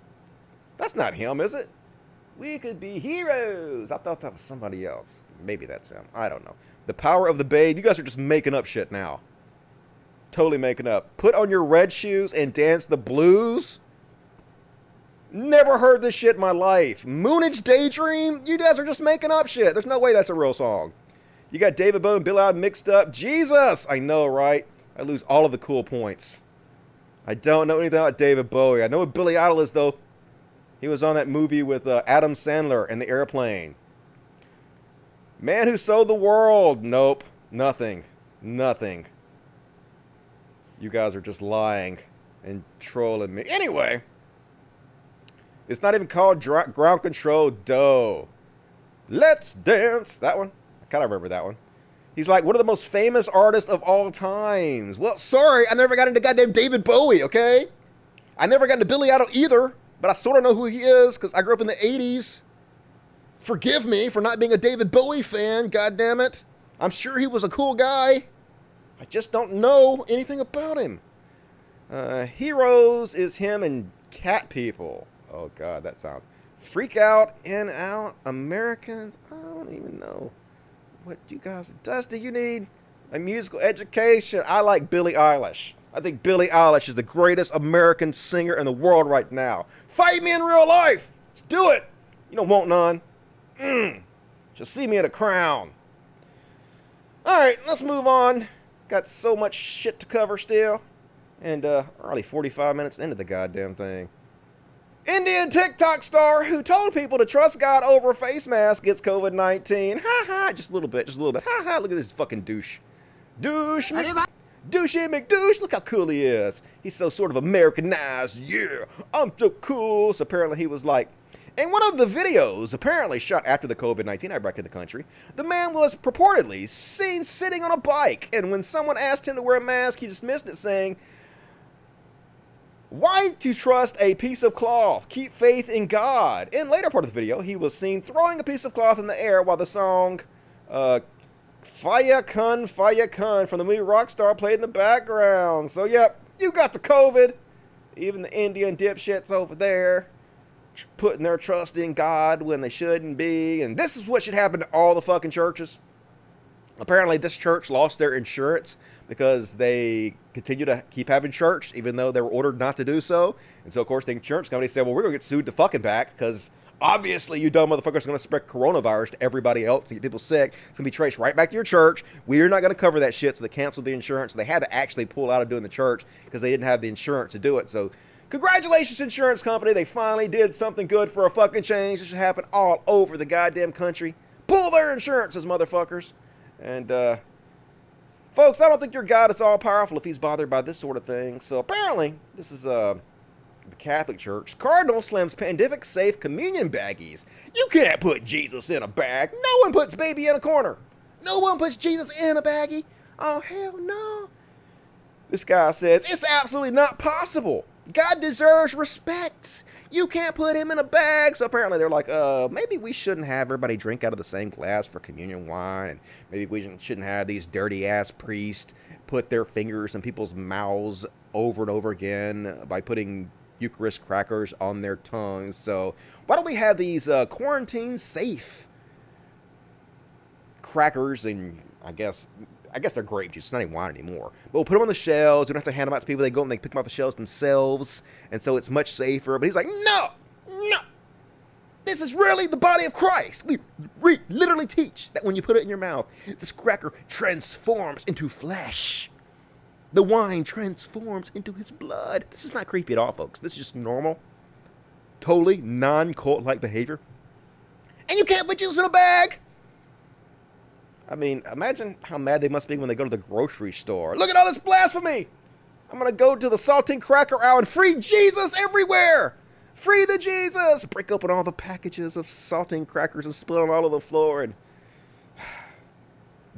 That's not him, is it? We could be heroes. I thought that was somebody else. Maybe that's him. I don't know. The Power of the Babe. You guys are just making up shit now. Totally making up. Put on your red shoes and dance the blues. Never heard this shit in my life. Moonage Daydream? You guys are just making up shit. There's no way that's a real song. You got David Bowie and Billy Idol mixed up. Jesus! I know, right? I lose all of the cool points. I don't know anything about David Bowie. I know what Billy Idol is, though. He was on that movie with Adam Sandler and the airplane. Man Who Sold the World. Nope. Nothing. Nothing. You guys are just lying and trolling me. Anyway. It's not even called Ground Control. Doe. Let's Dance. That one. I kind of remember that one. He's like one of the most famous artists of all times. Well, sorry. I never got into goddamn David Bowie, okay? I never got into Billy Idol either. But I sort of know who he is because I grew up in the 80s. Forgive me for not being a David Bowie fan. God damn it. I'm sure he was a cool guy. I just don't know anything about him. Heroes is him and Cat People. Oh, God, that sounds... Freak Out, In Out, Americans. I don't even know what you guys... Dusty, you need a musical education. I like Billie Eilish. I think Billie Eilish is the greatest American singer in the world right now. Fight me in real life. Let's do it. You don't want none. Just see me in a crown. All right, let's move on. Got so much shit to cover still. And already 45 minutes into the goddamn thing. Indian TikTok star who told people to trust God over a face mask gets COVID-19. Ha ha, just a little bit, Ha ha, look at this fucking douche. Douchey McDouche, look how cool he is. He's so sort of Americanized. Yeah, I'm so cool. So apparently he was like, in one of the videos, apparently shot after the COVID-19 outbreak in the country, the man was purportedly seen sitting on a bike. And when someone asked him to wear a mask, he dismissed it, saying, why to trust a piece of cloth? Keep faith in God. In later part of the video, he was seen throwing a piece of cloth in the air while the song, Faya Kun from the movie Rockstar played in the background. So, yep, you got the COVID. Even the Indian dipshits over there putting their trust in God when they shouldn't be. And this is what should happen to all the fucking churches. Apparently, this church lost their insurance because they continue to keep having church, even though they were ordered not to do so. And so, of course, the insurance company said, well, we're going to get sued to fucking back because obviously you dumb motherfuckers are going to spread coronavirus to everybody else and get people sick. It's going to be traced right back to your church. We're not going to cover that shit, so they canceled the insurance. So they had to actually pull out of doing the church because they didn't have the insurance to do it. So congratulations, insurance company. They finally did something good for a fucking change. This should happen all over the goddamn country. Pull their insurances, motherfuckers. And, folks, I don't think your God is all powerful if he's bothered by this sort of thing. So apparently, this is the Catholic Church. Cardinal slams pandemic safe communion baggies. You can't put Jesus in a bag. No one puts baby in a corner. No one puts Jesus in a baggie. Oh, hell no. This guy says, it's absolutely not possible. God deserves respect. You can't put him in a bag. So apparently they're like, maybe we shouldn't have everybody drink out of the same glass for communion wine. And maybe we shouldn't have these dirty-ass priests put their fingers in people's mouths over and over again by putting Eucharist crackers on their tongues. So why don't we have these quarantine-safe crackers and, I guess they're grape juice. It's not even wine anymore. But we'll put them on the shelves. We don't have to hand them out to people. They go and they pick them off the shelves themselves. And so it's much safer. But he's like, no. This is really the body of Christ. We literally teach that when you put it in your mouth, this cracker transforms into flesh. The wine transforms into his blood. This is not creepy at all, folks. This is just normal, totally non-cult-like behavior. And you can't put juice in a bag. I mean, imagine how mad they must be when they go to the grocery store. Look at all this blasphemy. I'm going to go to the saltine cracker aisle and free Jesus everywhere. Free the Jesus. Break open all the packages of saltine crackers and spill them all over the floor. And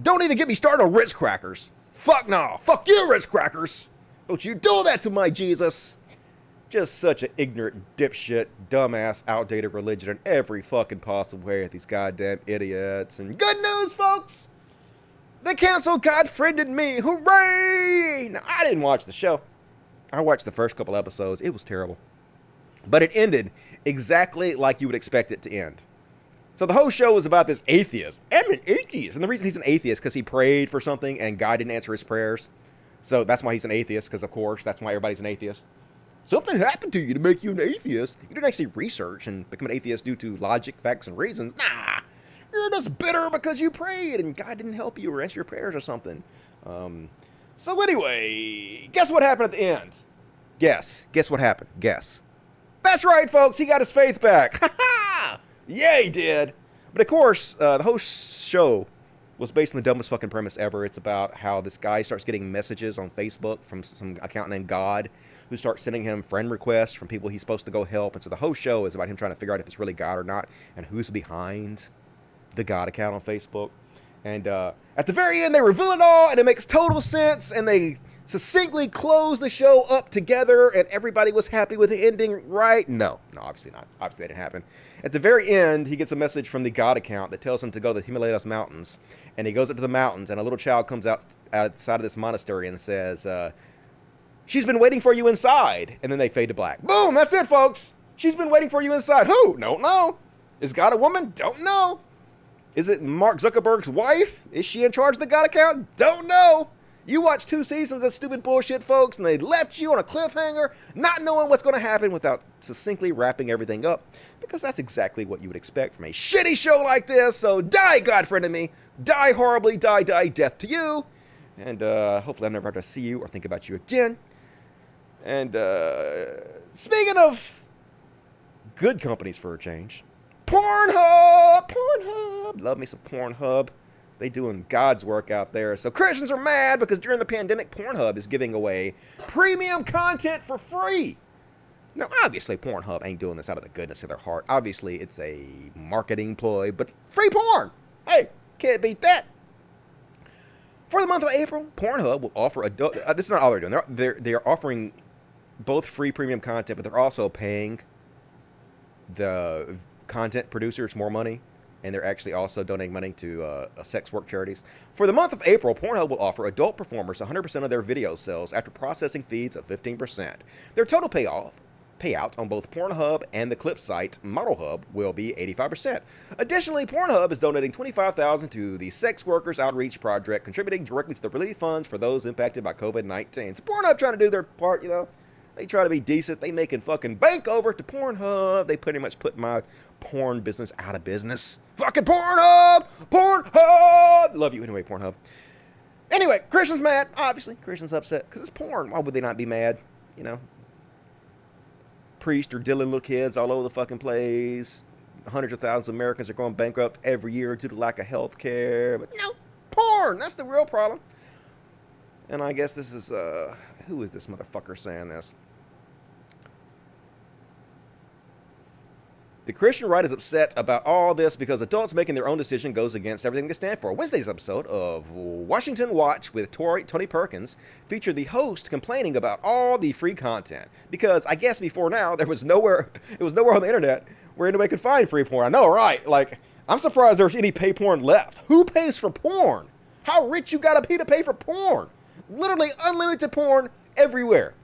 don't even get me started on Ritz crackers. Fuck no. Fuck you, Ritz crackers. Don't you do that to my Jesus. Just such an ignorant, dipshit, dumbass, outdated religion in every fucking possible way with these goddamn idiots. And good news, folks. They canceled God Friended Me. Hooray! Now, I didn't watch the show. I watched the first couple episodes. It was terrible. But it ended exactly like you would expect it to end. So the whole show was about this atheist. I'm an atheist. And the reason he's an atheist is because he prayed for something and God didn't answer his prayers. So that's why he's an atheist, because of course, that's why everybody's an atheist. Something happened to you to make you an atheist. You didn't actually research and become an atheist due to logic, facts, and reasons. Nah, you're just bitter because you prayed and God didn't help you or answer your prayers or something. So anyway, guess what happened at the end? Guess what happened? Guess. That's right, folks. He got his faith back. Ha ha! Yeah, he did. But of course, the whole show was based on the dumbest fucking premise ever. It's about how this guy starts getting messages on Facebook from some account named God, who starts sending him friend requests from people he's supposed to go help. And so the whole show is about him trying to figure out if it's really God or not and who's behind the God account on Facebook. And at the very end, they reveal it all, and it makes total sense, and they succinctly close the show up together, and everybody was happy with the ending, right? No, obviously not. Obviously that didn't happen. At the very end, he gets a message from the God account that tells him to go to the Himalayas mountains, and he goes up to the mountains, and a little child comes outside of this monastery and says, she's been waiting for you inside, and then they fade to black. Boom, that's it, folks. She's been waiting for you inside. Who? Don't know. Is God a woman? Don't know. Is it Mark Zuckerberg's wife? Is she in charge of the God account? Don't know. You watched 2 seasons of stupid bullshit, folks, and they left you on a cliffhanger, not knowing what's going to happen without succinctly wrapping everything up, because that's exactly what you would expect from a shitty show like this. So die, God friend of me. Die horribly. Die, death to you. And hopefully I'll never have to see you or think about you again. And speaking of good companies for a change, Pornhub! Love me some Pornhub. They doing God's work out there. So Christians are mad because during the pandemic, Pornhub is giving away premium content for free. Now, obviously, Pornhub ain't doing this out of the goodness of their heart. Obviously, it's a marketing ploy, but free porn! Hey, can't beat that. For the month of April, Pornhub will offer adult... this is not all they're doing. They're offering both free premium content, but they're also paying the content producers more money, and they're actually also donating money to sex work charities. For the month of April, Pornhub will offer adult performers 100% of their video sales after processing fees of 15%. Their total payout on both Pornhub and the clip site ModelHub will be 85%. Additionally, Pornhub is donating $25,000 to the Sex Workers Outreach Project, contributing directly to the relief funds for those impacted by COVID-19. So Pornhub trying to do their part, you know. They try to be decent. They making fucking bank over to Pornhub. They pretty much put my porn business out of business. Fucking Pornhub! Pornhub! Love you anyway, Pornhub. Anyway, Christians mad. Obviously, Christians upset because it's porn. Why would they not be mad? You know? Priests are dealing little kids all over the fucking place. Hundreds of thousands of Americans are going bankrupt every year due to lack of health care. But no, porn! That's the real problem. And I guess this is, who is this motherfucker saying this? The Christian right is upset about all this because adults making their own decision goes against everything they stand for. Wednesday's episode of Washington Watch with Tony Perkins featured the host complaining about all the free content. Because I guess before now, it was nowhere on the internet where anybody could find free porn. I know, right? Like, I'm surprised there's any pay porn left. Who pays for porn? How rich you gotta be to pay for porn? Literally unlimited porn everywhere.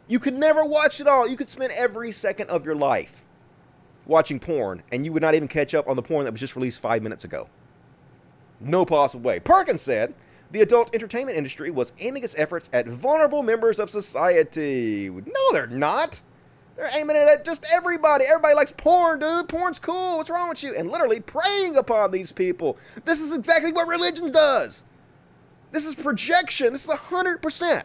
You could never watch it all. You could spend every second of your life watching porn, and you would not even catch up on the porn that was just released 5 minutes ago. No possible way. Perkins said the adult entertainment industry was aiming its efforts at vulnerable members of society. No, they're not. They're aiming it at just everybody. Everybody likes porn, dude. Porn's cool. What's wrong with you? And literally preying upon these people. This is exactly what religion does. This is projection. This is 100%.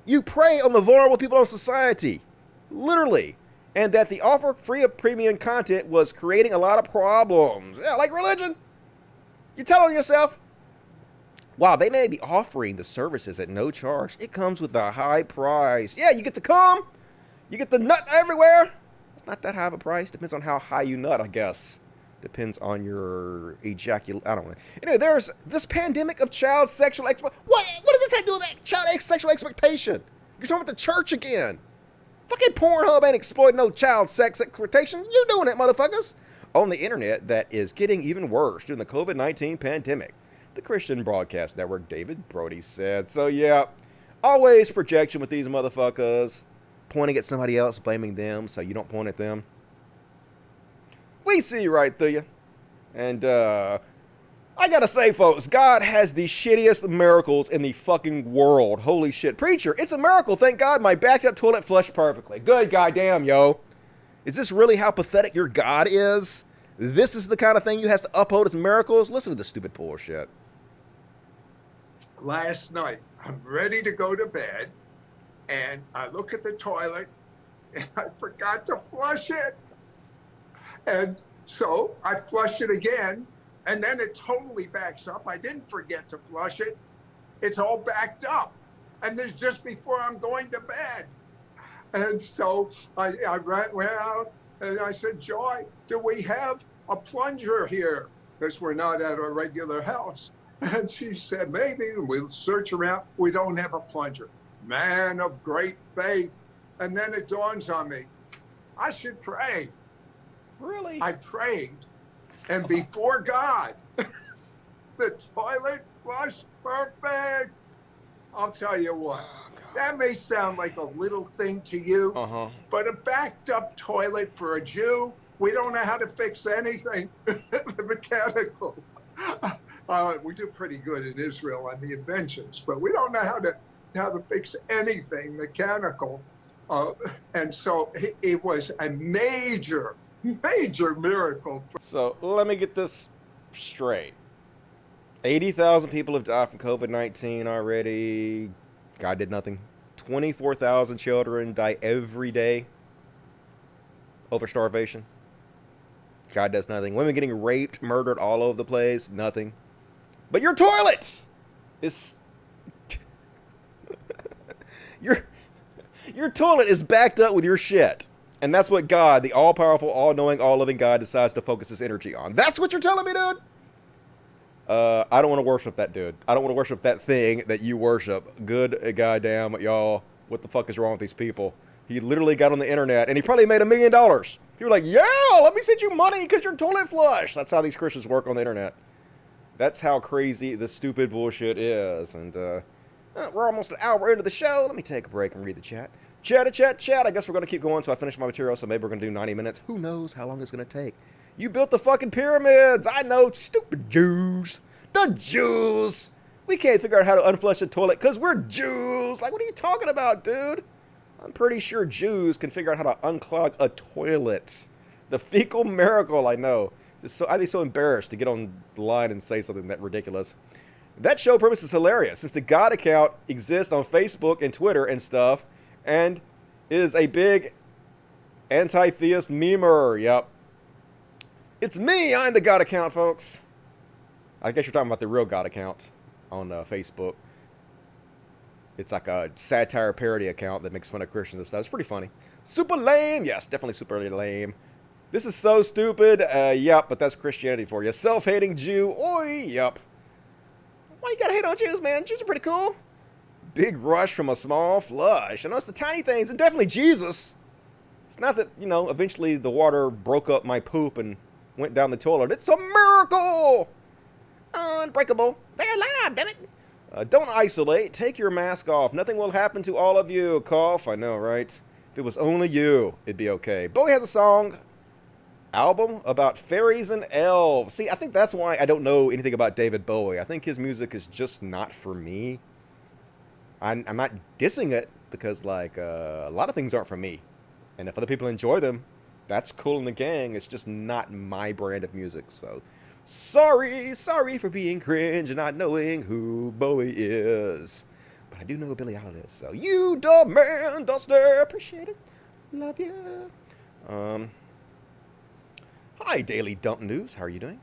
You prey on the vulnerable people in society. Literally. And that the offer free of premium content was creating a lot of problems. Yeah, like religion. You're telling yourself, wow, they may be offering the services at no charge. It comes with a high price. Yeah, you get to come. You get the nut everywhere. It's not that high of a price. Depends on how high you nut, I guess. Depends on your ejaculate. I don't know. Anyway, there's this pandemic of child sexual What does this have to do with that child sexual exploitation? You're talking about the church again. Fucking Pornhub ain't exploiting no child sex exploitation. You doing it, motherfuckers. On the internet, that is getting even worse during the COVID-19 pandemic. The Christian Broadcast Network, David Brody said. So yeah, always projection with these motherfuckers. Pointing at somebody else, blaming them so you don't point at them. We see right through you. And I gotta say, folks, God has the shittiest miracles in the fucking world. Holy shit. Preacher, it's a miracle. Thank God my backed up toilet flushed perfectly. Good goddamn, yo. Is this really how pathetic your God is? This is the kind of thing you have to uphold as miracles? Listen to this stupid bullshit. Last night, I'm ready to go to bed. And I look at the toilet and I forgot to flush it. And so I flush it again and then it totally backs up. I didn't forget to flush it. It's all backed up. And this is just before I'm going to bed. And so I went out and I said, Joy, do we have a plunger here? Because we're not at our regular house. And she said, maybe we'll search around. We don't have a plunger. Man of great faith. And then it dawns on me, I should pray. Really? I prayed. And before God, the toilet flushed perfect. I'll tell you what, that may sound like a little thing to you, but a backed up toilet for a Jew, we don't know how to fix anything mechanical. We do pretty good in Israel on the inventions, but we don't know how to fix anything mechanical. And so it was a major miracle. So let me get this straight. 80,000 people have died from COVID-19 already. God did nothing. 24,000 children die every day over starvation. God does nothing. Women getting raped, murdered all over the place. Nothing. But your toilet is... Your toilet is backed up with your shit. And that's what God, the all-powerful, all-knowing, all-living God, decides to focus his energy on. That's what you're telling me, dude? I don't want to worship that dude. I don't want to worship that thing that you worship. Good goddamn, y'all. What the fuck is wrong with these people? He literally got on the internet, and he probably made $1 million. He was like, yeah, let me send you money because your toilet flush. That's how these Christians work on the internet. That's how crazy this stupid bullshit is. And we're almost an hour into the show. Let me take a break and read the chat. Chat. I guess we're going to keep going until I finish my material, so maybe we're going to do 90 minutes. Who knows how long it's going to take. You built the fucking pyramids. I know, stupid Jews. The Jews. We can't figure out how to unflush a toilet because we're Jews. Like, what are you talking about, dude? I'm pretty sure Jews can figure out how to unclog a toilet. The fecal miracle, I know. I'd be so embarrassed to get on the line and say something that ridiculous. That show premise is hilarious since the God account exists on Facebook and Twitter and stuff and is a big anti-theist memer. Yep. It's me. I'm the God account, folks. I guess you're talking about the real God account on Facebook. It's like a satire parody account that makes fun of Christians and stuff. It's pretty funny. Super lame. Yes, definitely super lame. This is so stupid. Yep, but that's Christianity for you. Self-hating Jew. Oi, yep. Why you gotta hate on Jews, man? Jews are pretty cool. Big rush from a small flush. I know it's the tiny things, and definitely Jesus. It's not that, you know, eventually the water broke up my poop and went down the toilet. It's a miracle! Unbreakable. They're alive, damn it! Don't isolate. Take your mask off. Nothing will happen to all of you. Cough. I know, right? If it was only you, it'd be okay. Bowie has a song, album about fairies and elves. See, I think that's why I don't know anything about David Bowie. I think his music is just not for me. I'm not dissing it because, like, a lot of things aren't for me. And if other people enjoy them, that's cool in the gang. It's just not my brand of music. So, sorry for being cringe and not knowing who Bowie is. But I do know who Billie Eilish is. So, you dumb man, Duster, appreciate it. Love you. Hi, Daily Dump News. How are you doing?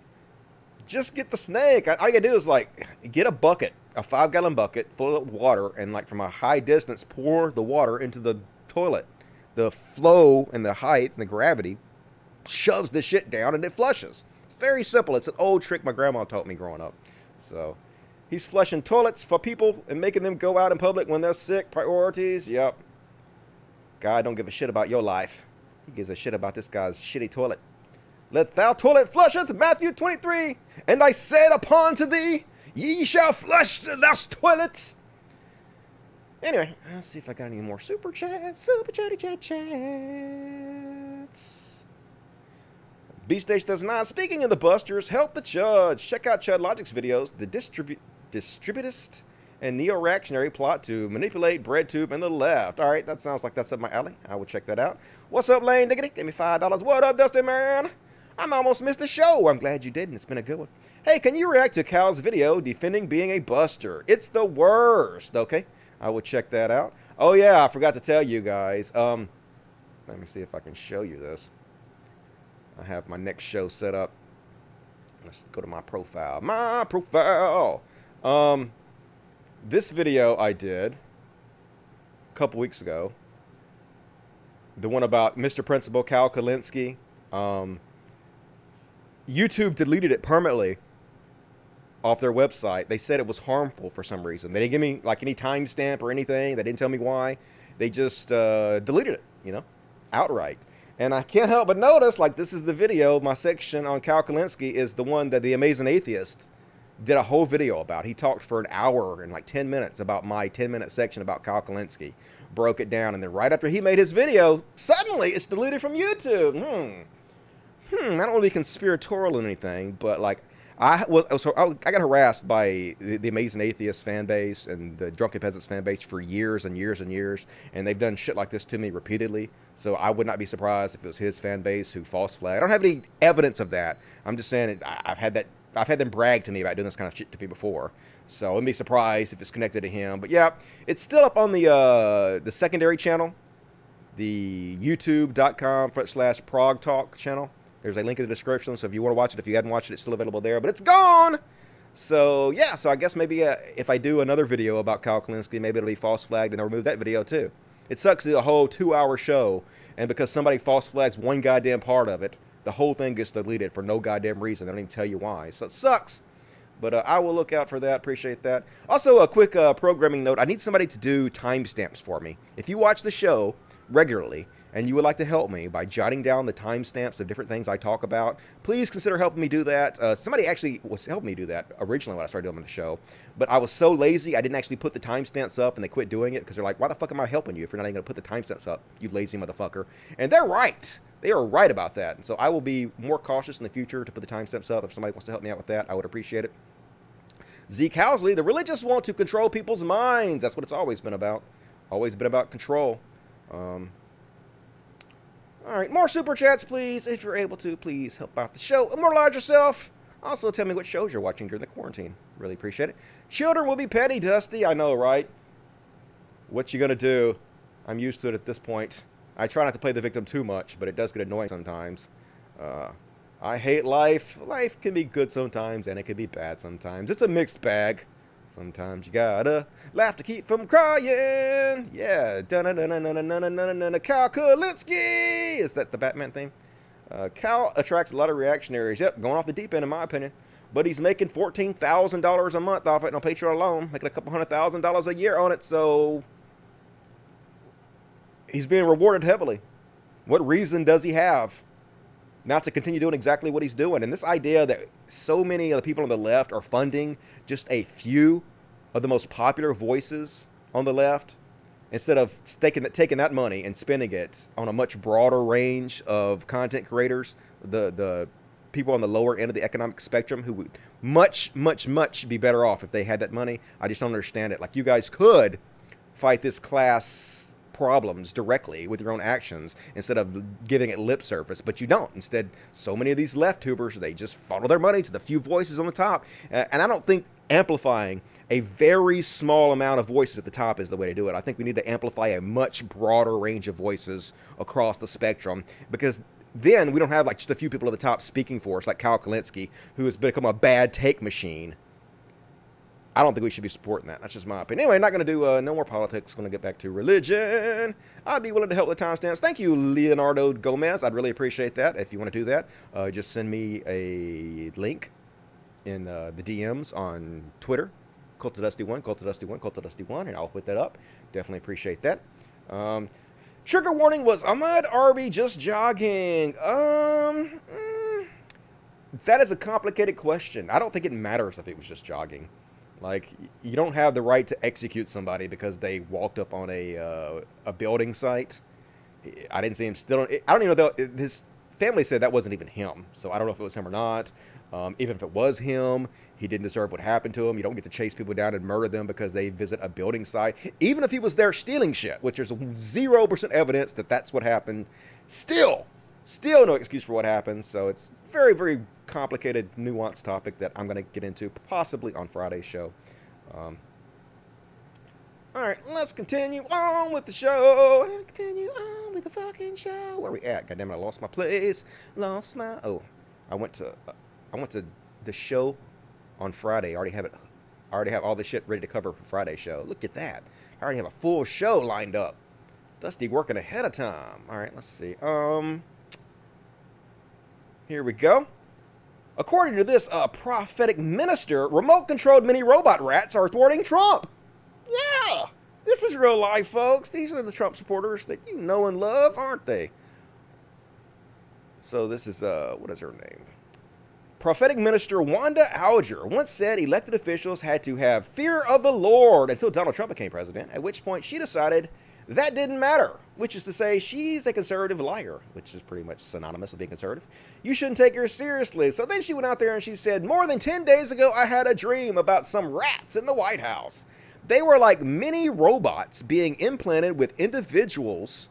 Just get the snake. All you gotta do is, like, get a bucket, a 5-gallon bucket full of water, and, like, from a high distance, pour the water into the toilet. The flow and the height and the gravity shoves the shit down and it flushes. It's very simple. It's an old trick my grandma taught me growing up. So, he's flushing toilets for people and making them go out in public when they're sick. Priorities, yep. God don't give a shit about your life. He gives a shit about this guy's shitty toilet. Let thou toilet flusheth, Matthew 23. And I said upon to thee, ye shall flush thou toilets. Anyway, let's see if I got any more super chats. Super chatty chats. B-Stage does not. Speaking of the busters, help the Chud. Check out Chud Logic's videos. The distributist and neo-reactionary plot to manipulate BreadTube and the left. All right, that sounds like that's up my alley. I will check that out. What's up, Lane Diggity? Give me $5. What up, Dusty Man? I'm almost missed the show. I'm glad you did, and it's been a good one. Hey, can you react to Cal's video defending being a buster? It's the worst. Okay, I will check that out. Oh yeah, I forgot to tell you guys. Let me see if I can show you this. I have my next show set up. Let's go to my profile. My profile. This video I did a couple weeks ago. The one about Mr. Principal Cal Kulinski. YouTube deleted it permanently off their website. They said it was harmful for some reason. They didn't give me like any timestamp or anything. They didn't tell me why. They just deleted it, you know, outright. And I can't help but notice, like, this is the video. My section on Cal Kulinski is the one that the Amazing Atheist did a whole video about. He talked for an hour and like 10 minutes about my 10-minute section about Cal Kulinski. Broke it down, and then right after he made his video, suddenly it's deleted from YouTube. I don't really conspiratorial or anything, but like I got harassed by the Amazing Atheist fan base and the Drunken Peasants fan base for years and years and years, and they've done shit like this to me repeatedly. So I would not be surprised if it was his fan base who false flagged. I don't have any evidence of that. I'm just saying I've had them brag to me about doing this kind of shit to me before. So I wouldn't be surprised if it's connected to him. But yeah, it's still up on the secondary channel, the youtube.com/Prog Talk channel. There's a link in the description, so if you want to watch it, if you hadn't watched it, it's still available there, but it's gone! So, yeah, so I guess maybe if I do another video about Cal Kulinski, maybe it'll be false flagged and they'll remove that video too. It sucks to do a whole 2-hour show, and because somebody false flags one goddamn part of it, the whole thing gets deleted for no goddamn reason. They don't even tell you why. So it sucks. But I will look out for that. Appreciate that. Also, a quick programming note. I need somebody to do timestamps for me. If you watch the show regularly, and you would like to help me by jotting down the timestamps of different things I talk about, please consider helping me do that. Somebody actually was helping me do that originally when I started doing the show, but I was so lazy I didn't actually put the timestamps up, and they quit doing it because they're like, why the fuck am I helping you if you're not even going to put the timestamps up, you lazy motherfucker? And they're right. They are right about that. And so I will be more cautious in the future to put the timestamps up. If somebody wants to help me out with that, I would appreciate it. Zeke Housley, the religious want to control people's minds. That's what it's always been about. Always been about control. All right, more super chats, please. If you're able to, please help out the show. Immortalize yourself. Also, tell me what shows you're watching during the quarantine. Really appreciate it. Children will be petty, Dusty. I know, right? What you gonna do? I'm used to it at this point. I try not to play the victim too much, but it does get annoying sometimes. I hate life. Life can be good sometimes, and it can be bad sometimes. It's a mixed bag. Sometimes you gotta laugh to keep from crying. Yeah. Cal Kulinski. Is that the Batman theme? Cal attracts a lot of reactionaries. Yep, going off the deep end in my opinion. But he's making $14,000 a month off it on Patreon alone. Making a couple $100,000 a year on it. So he's being rewarded heavily. What reason does he have not to continue doing exactly what he's doing? And this idea that so many of the people on the left are funding just a few of the most popular voices on the left, instead of taking that money and spending it on a much broader range of content creators, the people on the lower end of the economic spectrum who would much be better off if they had that money. I just don't understand it. Like, you guys could fight this class problems directly with your own actions instead of giving it lip service, but you don't. Instead, so many of these left tubers, they just funnel their money to the few voices on the top. And I don't think amplifying a very small amount of voices at the top is the way to do it. I think we need to amplify a much broader range of voices across the spectrum, because then we don't have like just a few people at the top speaking for us, like Kyle Kulinski, who has become a bad take machine. I don't think we should be supporting that. That's just my opinion. Anyway, not going to do no more politics. Going to get back to religion. I'd be willing to help with the timestamps. Thank you, Leonardo Gomez. I'd really appreciate that. If you want to do that, just send me a link in the DMs on Twitter. CultofDusty1, CultofDusty1, CultofDusty1, and I'll put that up. Definitely appreciate that. Trigger warning, was Ahmad Arby just jogging? That is a complicated question. I don't think it matters if it was just jogging. Like, you don't have the right to execute somebody because they walked up on a building site. I didn't see him still. I don't even know, though, his family said that wasn't even him. So I don't know if it was him or not. Even if it was him, he didn't deserve what happened to him. You don't get to chase people down and murder them because they visit a building site. Even if he was there stealing shit, which there's 0% evidence that that's what happened. Still no excuse for what happened. So it's very, very complicated, nuanced topic that I'm going to get into possibly on Friday's show. All right, let's continue on with the show. Continue on with the fucking show. Where we at? Goddamn it, I lost my place. I went to the show on Friday. I already have all the shit ready to cover for Friday's show. Look at that. I already have a full show lined up. Dusty working ahead of time. All right, let's see. Here we go. According to this prophetic minister, remote-controlled mini robot rats are thwarting Trump. Yeah, this is real life, folks. These are the Trump supporters that you know and love, aren't they? So this is, what is her name? Prophetic minister Wanda Alger once said elected officials had to have fear of the Lord until Donald Trump became president, at which point she decided that didn't matter, which is to say she's a conservative liar, which is pretty much synonymous with being conservative. You shouldn't take her seriously. So then she went out there and she said, more than 10 days ago, I had a dream about some rats in the White House. They were like mini robots being implanted with individuals,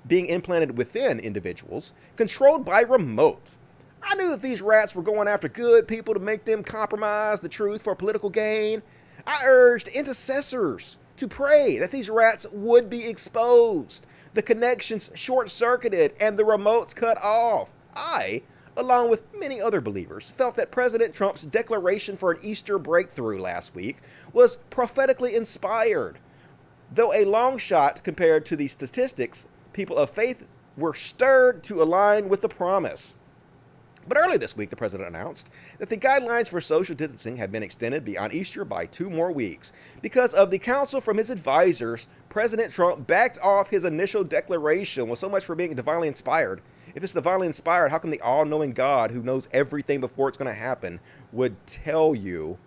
being implanted within individuals, controlled by remote. I knew that these rats were going after good people to make them compromise the truth for political gain. I urged intercessors to pray that these rats would be exposed, the connections short-circuited, and the remotes cut off. I, along with many other believers, felt that President Trump's declaration for an Easter breakthrough last week was prophetically inspired. Though a long shot compared to the statistics, people of faith were stirred to align with the promise. But early this week, the president announced that the guidelines for social distancing had been extended beyond Easter by 2 more weeks. Because of the counsel from his advisors, President Trump backed off his initial declaration. Well, so much for being divinely inspired. If it's divinely inspired, how come the all-knowing God, who knows everything before it's going to happen, would tell you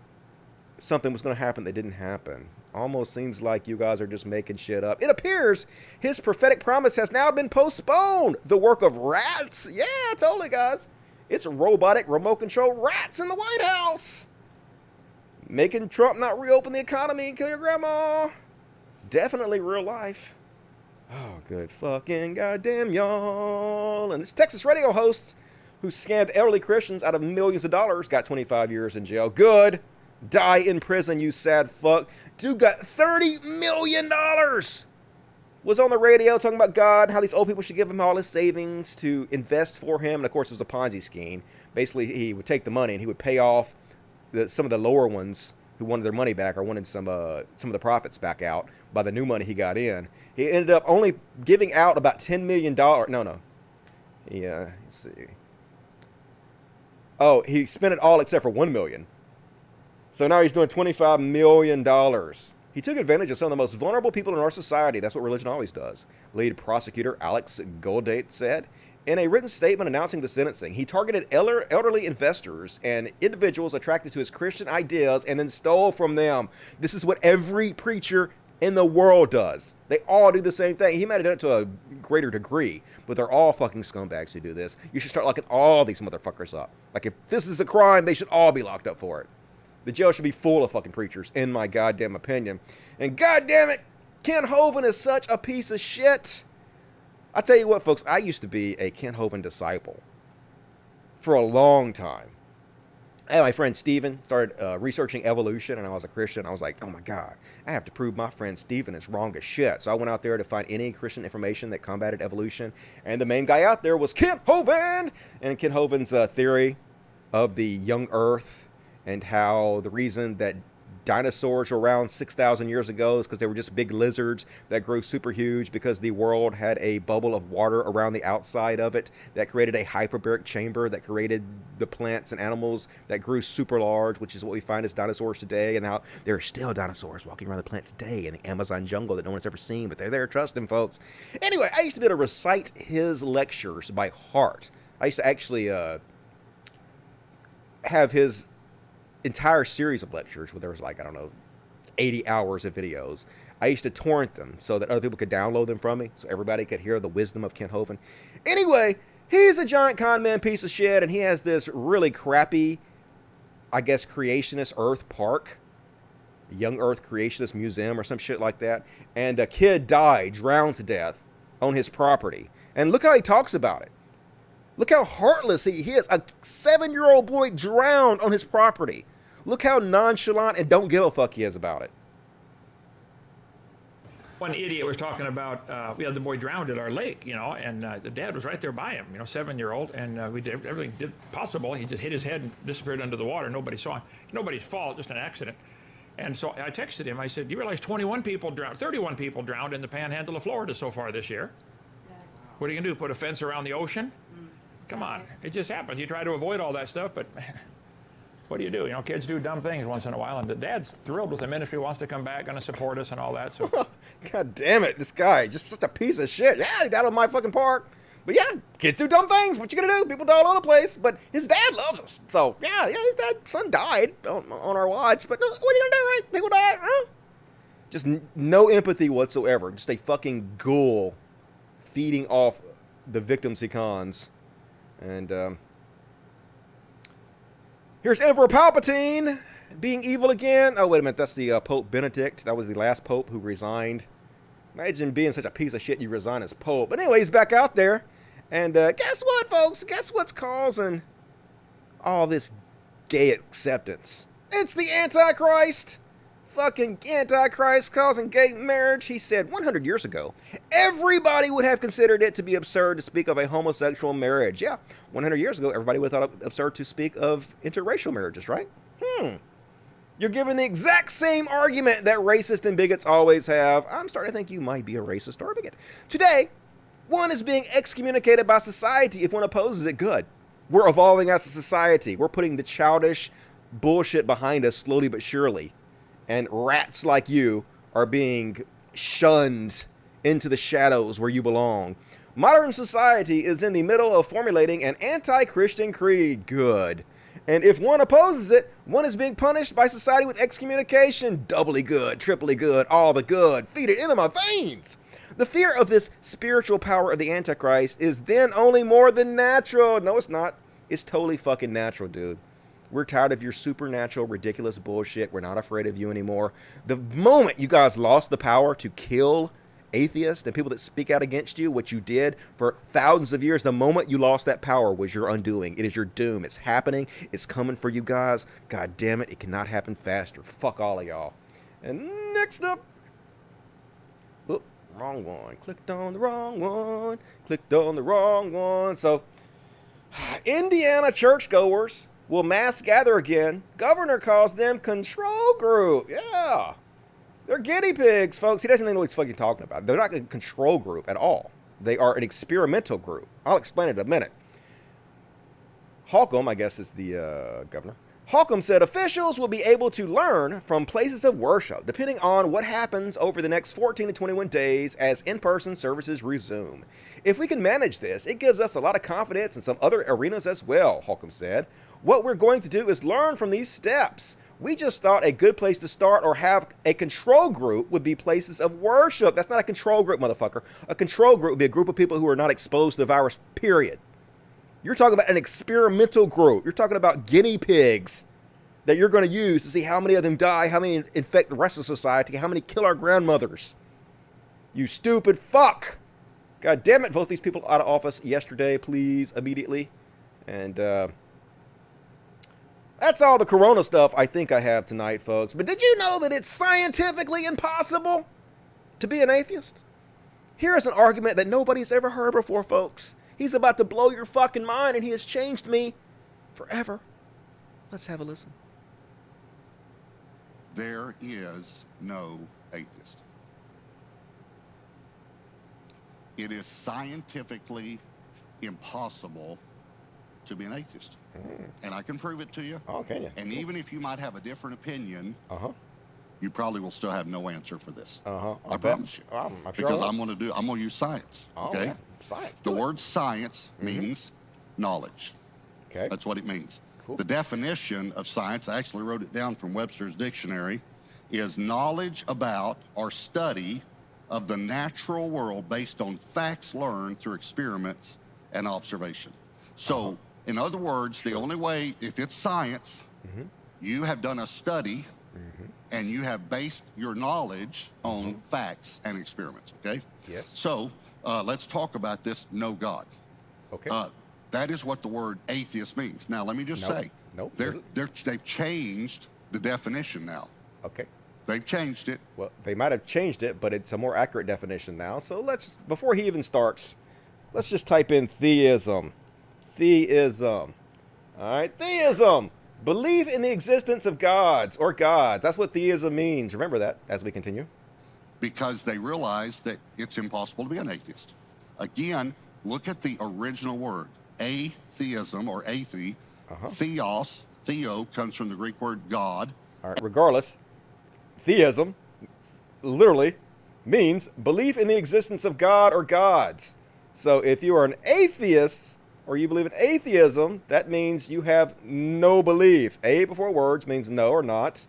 something was going to happen that didn't happen? Almost seems like you guys are just making shit up. It appears his prophetic promise has now been postponed. The work of rats? Yeah, totally, guys. It's robotic, remote-controlled rats in the White House. Making Trump not reopen the economy and kill your grandma. Definitely real life. Oh, good fucking goddamn y'all. And this Texas radio host who scammed elderly Christians out of millions of dollars got 25 years in jail. Good. Die in prison, you sad fuck. Dude got $30 million. Was on the radio talking about God, how these old people should give him all his savings to invest for him. And of course, it was a Ponzi scheme. Basically, he would take the money and he would pay off some of the lower ones who wanted their money back or wanted some of the profits back out by the new money he got in. He ended up only giving out about $10 million. No. Yeah, let's see. Oh, he spent it all except for $1 million. So now he's doing $25 million. He took advantage of some of the most vulnerable people in our society. That's what religion always does. Lead prosecutor Alex Goldate said in a written statement announcing the sentencing, he targeted elderly investors and individuals attracted to his Christian ideas and then stole from them. This is what every preacher in the world does. They all do the same thing. He might have done it to a greater degree, but they're all fucking scumbags who do this. You should start locking all these motherfuckers up. Like, if this is a crime, they should all be locked up for it. The jail should be full of fucking preachers, in my goddamn opinion. And goddamn it, Ken Hovind is such a piece of shit. I tell you what, folks, I used to be a Ken Hovind disciple for a long time. I had my friend Steven started researching evolution, and I was a Christian. I was like, oh my God, I have to prove my friend Steven is wrong as shit. So I went out there to find any Christian information that combated evolution, and the main guy out there was Ken Hovind. And Ken Hovind's theory of the young Earth and how the reason that dinosaurs were around 6,000 years ago is because they were just big lizards that grew super huge because the world had a bubble of water around the outside of it that created a hyperbaric chamber that created the plants and animals that grew super large, which is what we find as dinosaurs today. And how there are still dinosaurs walking around the planet today in the Amazon jungle that no one's ever seen, but they're there. Trust him, folks. Anyway, I used to be able to recite his lectures by heart. I used to actually have his entire series of lectures where there was like, I don't know, 80 hours of videos. I used to torrent them so that other people could download them from me so everybody could hear the wisdom of Ken Hovind. Anyway, he's a giant con man piece of shit, and he has this really crappy, I guess, creationist Earth park, Young Earth Creationist Museum or some shit like that, and a kid died, drowned to death on his property. And look how he talks about it. Look how heartless he is. A 7-year-old boy drowned on his property. Look how nonchalant and don't give a fuck he is about it. One idiot was talking about, we had the boy drowned at our lake, and the dad was right there by him, 7-year-old, and we did everything possible. He just hit his head and disappeared under the water. Nobody saw him. Nobody's fault, just an accident. And so I texted him. I said, you realize 31 people drowned in the panhandle of Florida so far this year? What are you going to do, put a fence around the ocean? Come on, it just happens. You try to avoid all that stuff, but what do you do? Kids do dumb things once in a while, and the dad's thrilled with the ministry, wants to come back, going to support us and all that. So, God damn it, this guy, just such a piece of shit. Yeah, he died on my fucking park. But yeah, kids do dumb things. What you gonna do? People die all over the place, but his dad loves us. So yeah, his son died on our watch, but what are you gonna do, right? People die, huh? Just no empathy whatsoever. Just a fucking ghoul feeding off the victims he cons. And here's Emperor Palpatine being evil again. Oh, wait a minute. That's the Pope Benedict. That was the last Pope who resigned. Imagine being such a piece of shit you resign as Pope. But anyway, he's back out there. And guess what, folks? Guess what's causing all this gay acceptance? It's the Antichrist. Fucking Antichrist causing gay marriage. He said 100 years ago, everybody would have considered it to be absurd to speak of a homosexual marriage. Yeah, 100 years ago, everybody would have thought it absurd to speak of interracial marriages, right? You're giving the exact same argument that racists and bigots always have. I'm starting to think you might be a racist or a bigot. Today, one is being excommunicated by society if one opposes it. Good. We're evolving as a society. We're putting the childish bullshit behind us slowly but surely. And rats like you are being shunned into the shadows where you belong. Modern society is in the middle of formulating an anti-Christian creed. Good. And if one opposes it, one is being punished by society with excommunication. Doubly good, triply good, all the good. Feed it into my veins. The fear of this spiritual power of the Antichrist is then only more than natural. No, it's not. It's totally fucking natural, dude. We're tired of your supernatural, ridiculous bullshit. We're not afraid of you anymore. The moment you guys lost the power to kill atheists and people that speak out against you, what you did for thousands of years, the moment you lost that power was your undoing. It is your doom. It's happening. It's coming for you guys. God damn it. It cannot happen faster. Fuck all of y'all. And next up. Oop, wrong one. Clicked on the wrong one. Clicked on the wrong one. So, Indiana churchgoers will mass gather again. Governor calls them control group. Yeah. They're guinea pigs, folks. He doesn't even know what he's fucking talking about. They're not a control group at all. They are an experimental group. I'll explain it in a minute. Holcomb, I guess is the governor. Holcomb said officials will be able to learn from places of worship, depending on what happens over the next 14 to 21 days as in-person services resume. If we can manage this, it gives us a lot of confidence in some other arenas as well, Holcomb said. What we're going to do is learn from these steps. We just thought a good place to start or have a control group would be places of worship. That's not a control group, motherfucker. A control group would be a group of people who are not exposed to the virus, period. You're talking about an experimental group. You're talking about guinea pigs that you're going to use to see how many of them die, how many infect the rest of society, how many kill our grandmothers. You stupid fuck. God damn it, vote these people out of office yesterday, please, immediately. And that's all the corona stuff I think I have tonight, folks. But did you know that it's scientifically impossible to be an atheist? Here's an argument that nobody's ever heard before, folks. He's about to blow your fucking mind, and he has changed me forever. Let's have a listen. There is no atheist. It is scientifically impossible to be an atheist. And I can prove it to you. Oh, can you? And even if you might have a different opinion, you probably will still have no answer for this. I promise you. I'm sure because I'm going to use science. Okay? Yeah. Science. The word science means knowledge. Okay. That's what it means. Cool. The definition of science, I actually wrote it down from Webster's dictionary, is knowledge about or study of the natural world based on facts learned through experiments and observation. So, in other words, the only way, if it's science, you have done a study and you have based your knowledge on facts and experiments, okay? Yes. So, let's talk about this no God. Okay. That is what the word atheist means. Now, let me just say, they've changed the definition now. Okay. They've changed it. Well, they might have changed it, but it's a more accurate definition now. So let's, before he even starts, let's just type in theism. Theism. All right, theism. Believe in the existence of gods or gods. That's what theism means. Remember that as we continue. Because they realize that it's impossible to be an atheist. Again, look at the original word. Atheism or athe. Theos, theo comes from the Greek word God. All right, regardless, theism literally means belief in the existence of God or gods. So if you are an atheist or you believe in atheism, that means you have no belief. A before words means no or not.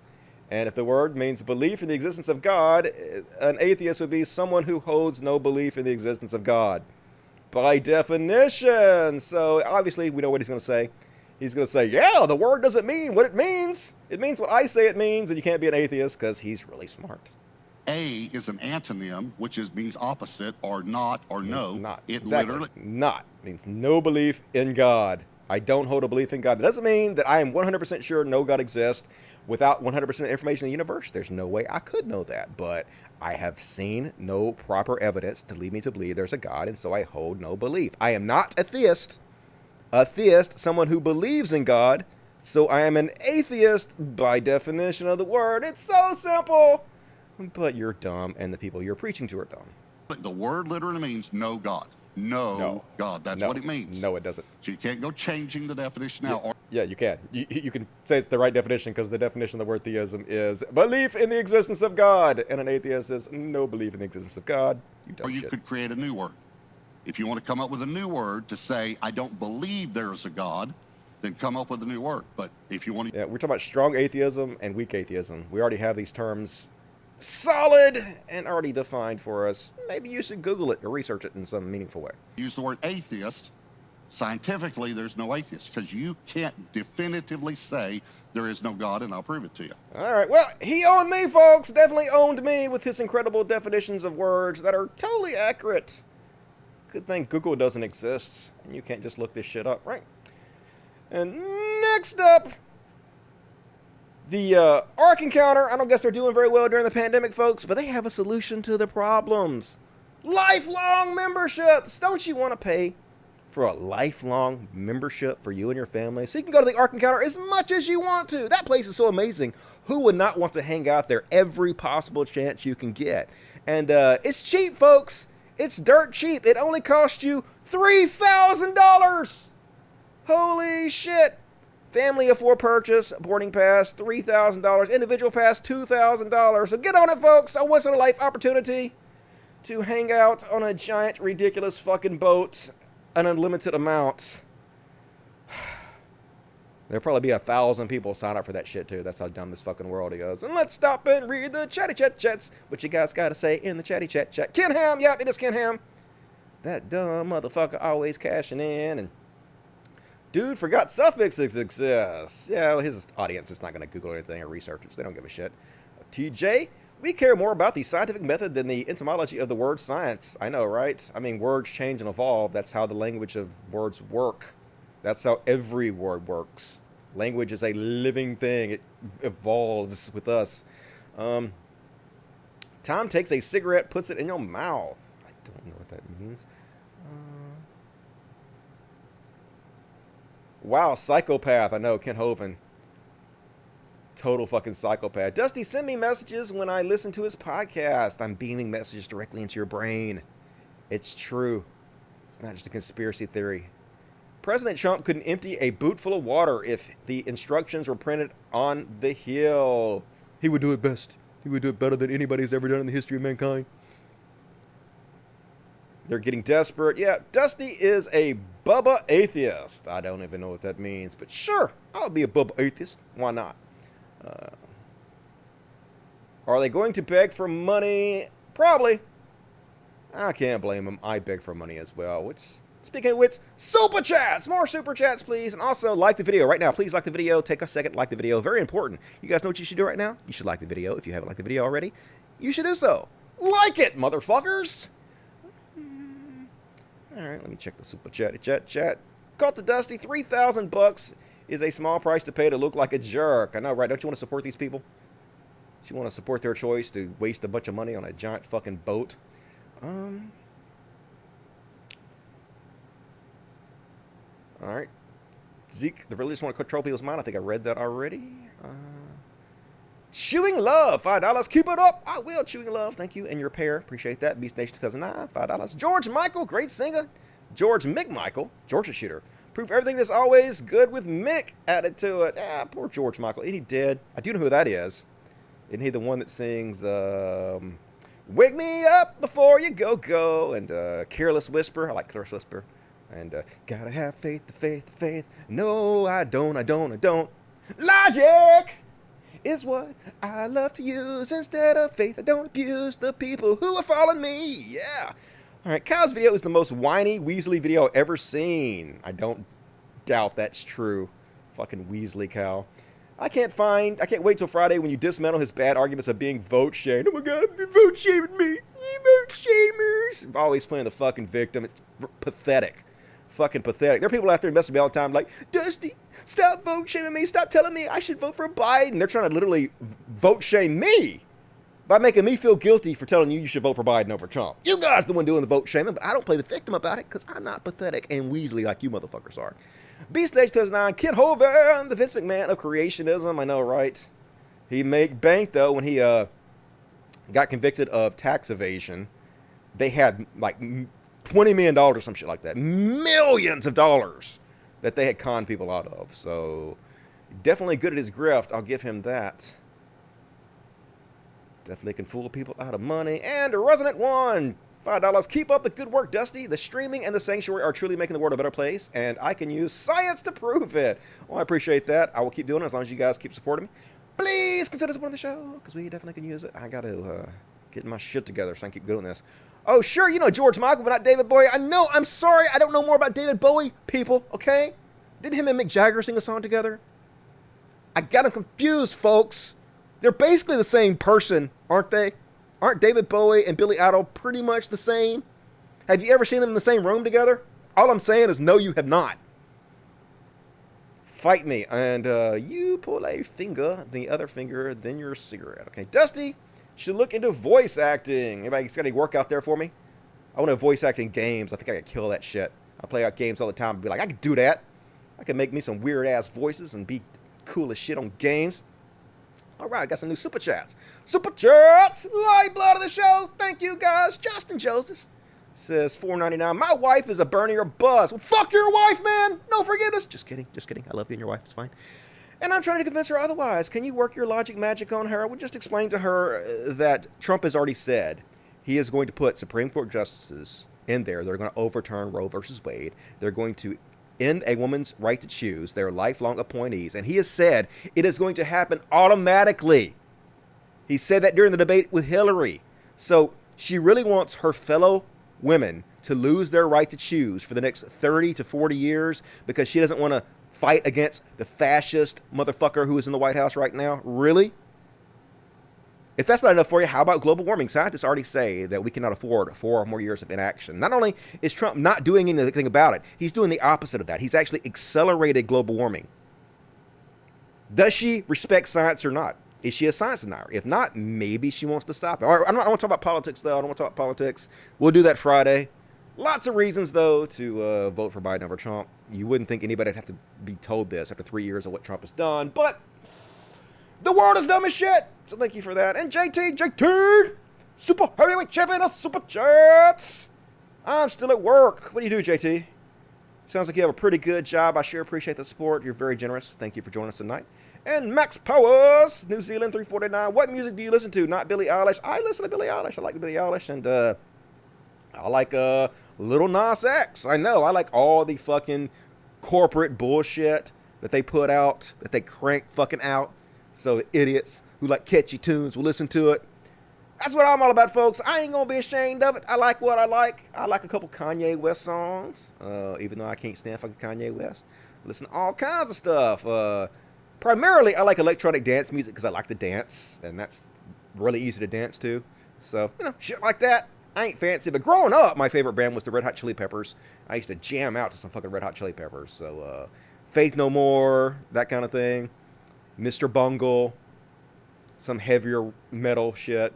And if the word means belief in the existence of God, an atheist would be someone who holds no belief in the existence of God. By definition. So obviously we know what he's going to say. He's going to say, yeah, the word doesn't mean what it means. It means what I say it means, and you can't be an atheist because he's really smart. A is an antonym, which means opposite or not or no. Not. It exactly. literally Not means no belief in God. I don't hold a belief in God. That doesn't mean that I am 100% sure no God exists. Without 100% information in the universe, there's no way I could know that. But I have seen no proper evidence to lead me to believe there's a God, and so I hold no belief. I am not a theist. A theist, someone who believes in God. So I am an atheist by definition of the word. It's so simple. But you're dumb, and the people you're preaching to are dumb. the word literally means no God. No God. That's what it means. No, it doesn't. So you can't go changing the definition now. Yeah, you can. You can say it's the right definition because the definition of the word theism is belief in the existence of God. And an atheist is no belief in the existence of God. Or you could create a new word. If you want to come up with a new word to say, I don't believe there is a God, then come up with a new word. But if you want to... Yeah, we're talking about strong atheism and weak atheism. We already have these terms solid and already defined for us. Maybe you should Google it or research it in some meaningful way. Use the word atheist. Scientifically, there's no atheist because you can't definitively say there is no God, and I'll prove it to you. All right. Well, he owned me, folks. Definitely owned me with his incredible definitions of words that are totally accurate. Good thing Google doesn't exist, and you can't just look this shit up, right? And next up, the Ark Encounter. I don't guess they're doing very well during the pandemic, folks, but they have a solution to the problems. Lifelong memberships. Don't you want to pay for a lifelong membership for you and your family so you can go to the Ark Encounter as much as you want to? That place is so amazing. Who would not want to hang out there every possible chance you can get? And it's cheap, folks. It's dirt cheap. It only costs you $3,000. Holy shit. Family of 4 purchase, boarding pass, $3,000. Individual pass, $2,000. So get on it, folks. A once-in-a-life opportunity to hang out on a giant, ridiculous fucking boat, an unlimited amount. There'll probably be 1,000 people sign up for that shit, too. That's how dumb this fucking world is. And let's stop and read the chatty chat chats. What you guys got to say in the chatty chat chat. Ken Ham. Yep, it is Ken Ham. That dumb motherfucker always cashing in. And dude forgot suffixes exist. Yeah, well, his audience is not going to Google anything or research it. So they don't give a shit. TJ, We care more about the scientific method than the etymology of the word science. I know, right? I mean, words change and evolve. That's how the language of words work. That's how every word works. Language is a living thing. It evolves with us. Tom takes a cigarette, puts it in your mouth. I don't know what that means. Wow, psychopath. I know, Ken Hovind. Total fucking psychopath. Dusty, send me messages when I listen to his podcast. I'm beaming messages directly into your brain. It's true. It's not just a conspiracy theory. President Trump couldn't empty a boot full of water if the instructions were printed on the hill. He would do it best. He would do it better than anybody's ever done in the history of mankind. They're getting desperate. Yeah, Dusty is a Bubba atheist. I don't even know what that means, but sure, I'll be a Bubba atheist. Why not? Are they going to beg for money? Probably. I can't blame them. I beg for money as well. Speaking of which, super chats! More super chats, please. And also, like the video right now. Please like the video. Take a second, like the video. Very important. You guys know what you should do right now? You should like the video. If you haven't liked the video already, you should do so. Like it, motherfuckers! Alright, let me check the super chat. Chat. Caught the Dusty. 3,000 bucks is a small price to pay to look like a jerk. I know, right? Don't you want to support these people? Don't you want to support their choice to waste a bunch of money on a giant fucking boat? Alright. Zeke, the religious want to control people's mind. I think I read that already. Chewing Love, $5. Keep it up. I will, Chewing Love. Thank you. And your pair. Appreciate that. Beast Nation 2009, $5. George Michael, great singer. George McMichael, Georgia shooter. Proof everything is always good with Mick added to it. Ah, poor George Michael. Isn't he dead? I do know who that is. Isn't he the one that sings, Wake Me Up Before You Go, and Careless Whisper. I like Careless Whisper. And gotta have faith, the faith. No, I don't. Logic is what I love to use instead of faith. I don't abuse the people who are following me. Yeah. All right, Kyle's video is the most whiny Weasley video I've ever seen. I don't doubt that's true. Fucking Weasley Kyle. I can't wait till Friday when you dismantle his bad arguments of being vote shamed. Oh my god, you're vote shaming me. You vote shamers. Always playing the fucking victim. It's pathetic. Fucking pathetic. There are people out there messing me all the time like, Dusty, stop vote shaming me. Stop telling me I should vote for Biden. They're trying to literally vote shame me by making me feel guilty for telling you should vote for Biden over Trump. You guys are the one doing the vote shaming, but I don't play the victim about it because I'm not pathetic and Weasley like you motherfuckers are. Beast Stage 2009, Ken Hovind, the Vince McMahon of creationism. I know, right? He made bank, though, when he got convicted of tax evasion. They had like $20 million or some shit like that. Millions of dollars that they had conned people out of. So, definitely good at his grift. I'll give him that. Definitely can fool people out of money. And Resident One, $5. Keep up the good work, Dusty. The streaming and the sanctuary are truly making the world a better place, and I can use science to prove it. Well, I appreciate that. I will keep doing it as long as you guys keep supporting me. Please consider supporting the show, because we definitely can use it. I got to get my shit together so I can keep doing this. Oh, sure, you know George Michael, but not David Bowie. I know, I'm sorry, I don't know more about David Bowie, people, okay? Didn't him and Mick Jagger sing a song together? I got them confused, folks. They're basically the same person, aren't they? Aren't David Bowie and Billy Idol pretty much the same? Have you ever seen them in the same room together? All I'm saying is no, you have not. Fight me. And you pull a finger, the other finger, then your cigarette. Okay, Dusty should look into voice acting. Anybody got any work out there for me? I want to voice act in games. I think I could kill that shit. I play out games all the time and be like, I could do that. I could make me some weird-ass voices and be cool as shit on games. All right, I got some new super chats. Super chats, lifeblood of the show. Thank you, guys. Justin Joseph says $4.99. My wife is a Bernie or bust. Well, fuck your wife, man. No forgiveness. Just kidding. Just kidding. I love you and your wife. It's fine. And I'm trying to convince her otherwise. Can you work your logic magic on her? I would just explain to her that Trump has already said he is going to put Supreme Court justices in there. They're going to overturn Roe versus Wade. They're going to end a woman's right to choose. They're lifelong appointees. And he has said it is going to happen automatically. He said that during the debate with Hillary. So she really wants her fellow women to lose their right to choose for the next 30 to 40 years because she doesn't want to fight against the fascist motherfucker who is in the White House right now. Really? If that's not enough for you, how about global warming? Scientists already say that we cannot afford 4 or more years of inaction. Not only is Trump not doing anything about it, he's doing the opposite of that. He's actually accelerated global warming. Does she respect science or not? Is she a science denier? If not, maybe she wants to stop it. I don't want to talk about politics, though. I don't want to talk about politics. We'll do that Friday. Lots of reasons, though, to vote for Biden over Trump. You wouldn't think anybody would have to be told this after 3 years of what Trump has done, but the world is dumb as shit. So thank you for that. And JT, Super Heavyweight Champion of Super Chats. I'm still at work. What do you do, JT? Sounds like you have a pretty good job. I sure appreciate the support. You're very generous. Thank you for joining us tonight. And Max Powers, New Zealand 349. What music do you listen to? Not Billie Eilish. I listen to Billie Eilish. I like Billie Eilish. And I like Little Nas X. I know. I like all the fucking corporate bullshit that they put out, that they crank fucking out. So the idiots who like catchy tunes will listen to it. That's what I'm all about, folks. I ain't gonna be ashamed of it. I like what I like. I like a couple Kanye West songs, even though I can't stand fucking Kanye West. Listen to all kinds of stuff. Primarily, I like electronic dance music because I like to dance, and that's really easy to dance to. So, shit like that. I ain't fancy, but growing up, my favorite band was the Red Hot Chili Peppers. I used to jam out to some fucking Red Hot Chili Peppers. So, Faith No More, that kind of thing. Mr. Bungle, some heavier metal shit.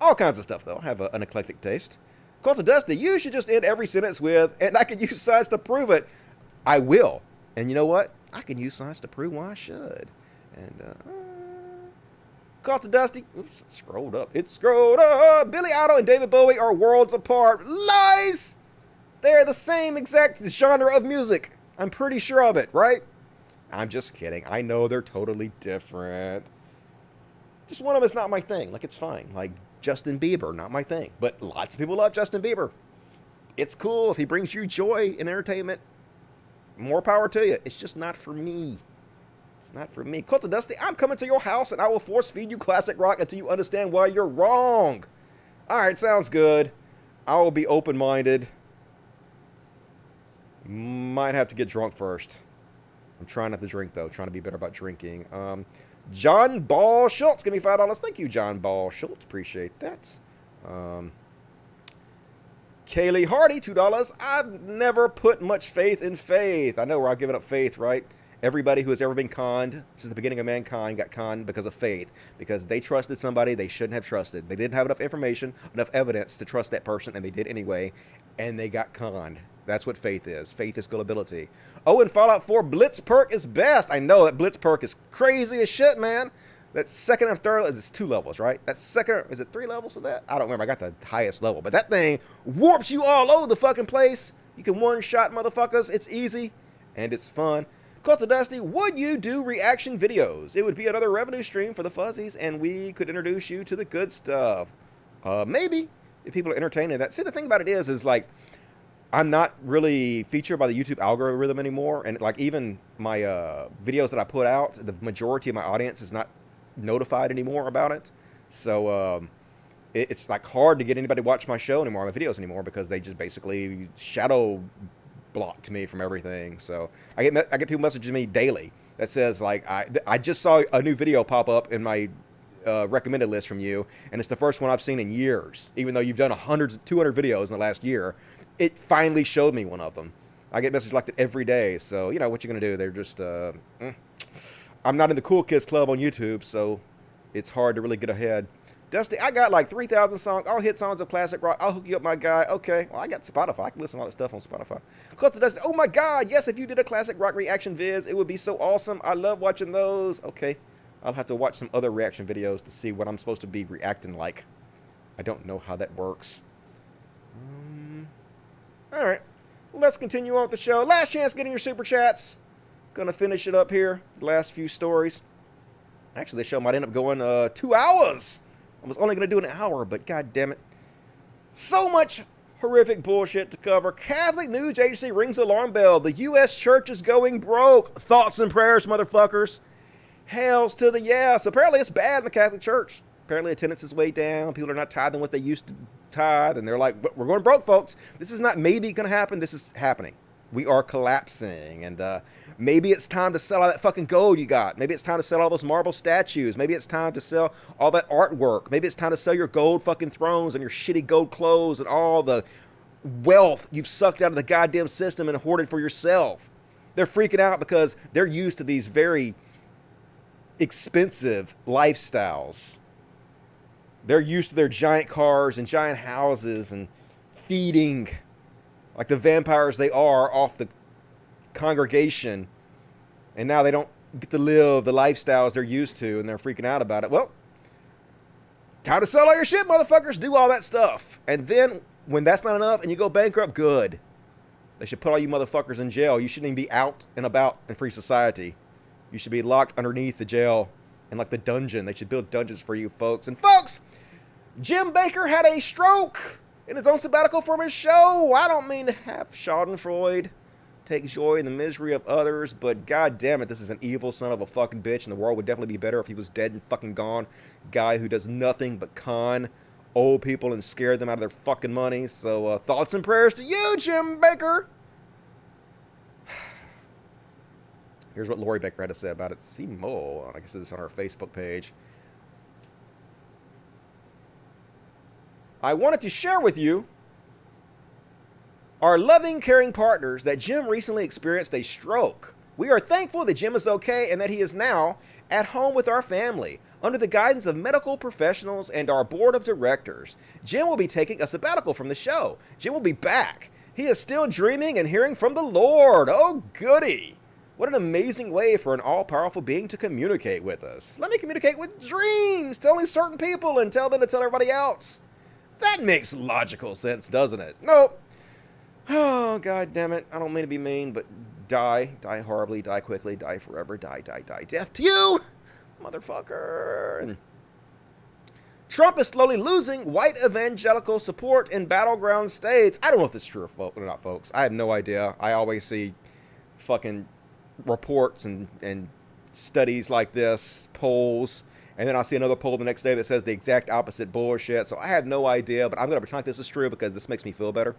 All kinds of stuff, though. I have an eclectic taste. Call to Dusty, you should just end every sentence with, and I can use science to prove it. I will. And you know what? I can use science to prove why I should. And, Call to Dusty. Oops, scrolled up. It scrolled up. Billy Idol and David Bowie are worlds apart. Lies! They're the same exact genre of music. I'm pretty sure of it, right? I'm just kidding. I know they're totally different. Just one of them is not my thing. Like, it's fine. Like, Justin Bieber, not my thing. But lots of people love Justin Bieber. It's cool if he brings you joy and entertainment. More power to you. It's just not for me. It's not for me. Cult of Dusty, I'm coming to your house and I will force feed you classic rock until you understand why you're wrong. Alright, sounds good. I will be open-minded. Might have to get drunk first. I'm trying not to drink, though. Trying to be better about drinking. John Ball Schultz, give me $5. Thank you, John Ball Schultz. Appreciate that. Kaylee Hardy, $2. I've never put much faith in faith. I know we're all giving up faith, right? Everybody who has ever been conned since the beginning of mankind got conned because of faith. Because they trusted somebody they shouldn't have trusted. They didn't have enough information, enough evidence to trust that person, and they did anyway. And they got conned. That's what faith is. Faith is gullibility. Oh, and Fallout 4 Blitz perk is best. I know that Blitz perk is crazy as shit, man. That second and third, it's 2 levels, right? That second, is it 3 levels of that? I don't remember. I got the highest level. But that thing warps you all over the fucking place. You can one-shot motherfuckers. It's easy. And it's fun. Cult of Dusty, would you do reaction videos? It would be another revenue stream for the fuzzies, and we could introduce you to the good stuff. Maybe, if people are entertained in that. See, the thing about it is like, I'm not really featured by the YouTube algorithm anymore, and like even my videos that I put out, the majority of my audience is not notified anymore about it. So it's like hard to get anybody to watch my show anymore, my videos anymore, because they just basically shadow blocked me from everything. So I get people messaging me daily that says like, I just saw a new video pop up in my recommended list from you, and it's the first one I've seen in years, even though you've done 200 videos in the last year. It finally showed me one of them. I get messages like that every day. So, you know, what you're going to do. They're just, I'm not in the Cool Kids Club on YouTube, so it's hard to really get ahead. Dusty, I got like 3,000 songs, all hit songs of classic rock. I'll hook you up, my guy. Okay, well, I got Spotify. I can listen to all that stuff on Spotify. Close to Dusty, oh my God, yes, if you did a classic rock reaction vids, it would be so awesome. I love watching those. Okay, I'll have to watch some other reaction videos to see what I'm supposed to be reacting like. I don't know how that works. All right, let's continue on with the show. Last chance getting your super chats. Gonna finish it up here. The last few stories. Actually, the show might end up going 2 hours. I was only gonna do an hour, but god damn it. So much horrific bullshit to cover. Catholic News Agency rings alarm bell. The U.S. Church is going broke. Thoughts and prayers, motherfuckers. Hells to the yes. Apparently it's bad in the Catholic Church. Apparently attendance is way down. People are not tithing what they used to tithe, and they're like, we're going broke, folks. This is not maybe going to happen. This is happening. We are collapsing. And Maybe it's time to sell all that fucking gold you got. Maybe it's time to sell all those marble statues. Maybe it's time to sell all that artwork. Maybe it's time to sell your gold fucking thrones and your shitty gold clothes and all the wealth you've sucked out of the goddamn system and hoarded for yourself. They're freaking out because they're used to these very expensive lifestyles. They're used to their giant cars and giant houses and feeding like the vampires they are off the congregation, and now they don't get to live the lifestyles they're used to, and they're freaking out about it. Well, time to sell all your shit, motherfuckers. Do all that stuff. And then when that's not enough and you go bankrupt, good. They should put all you motherfuckers in jail. You shouldn't even be out and about in free society. You should be locked underneath the jail in like the dungeon. They should build dungeons for you folks. And folks, Jim Bakker had a stroke in his own sabbatical from his show. I don't mean to have Schadenfreude take joy in the misery of others, but god damn it, this is an evil son of a fucking bitch, and the world would definitely be better if he was dead and fucking gone. Guy who does nothing but con old people and scare them out of their fucking money. So thoughts and prayers to you, Jim Bakker. Here's what Lori Bakker had to say about it. See more. I guess it's on our Facebook page. I wanted to share with you, our loving, caring partners, that Jim recently experienced a stroke. We are thankful that Jim is okay and that he is now at home with our family, under the guidance of medical professionals and our board of directors. Jim will be taking a sabbatical from the show. Jim will be back. He is still dreaming and hearing from the Lord. Oh, goody. What an amazing way for an all-powerful being to communicate with us. Let me communicate with dreams to only certain people and tell them to tell everybody else. That makes logical sense, doesn't it? Nope. Oh, god damn it. I don't mean to be mean, but die. Die horribly. Die quickly. Die forever. Die, die, die. Death to you, motherfucker. And Trump is slowly losing white evangelical support in battleground states. I don't know if this is true or not, folks. I have no idea. I always see fucking reports and studies like this, polls, and then I'll see another poll the next day that says the exact opposite bullshit. So I have no idea, but I'm going to pretend like this is true because this makes me feel better.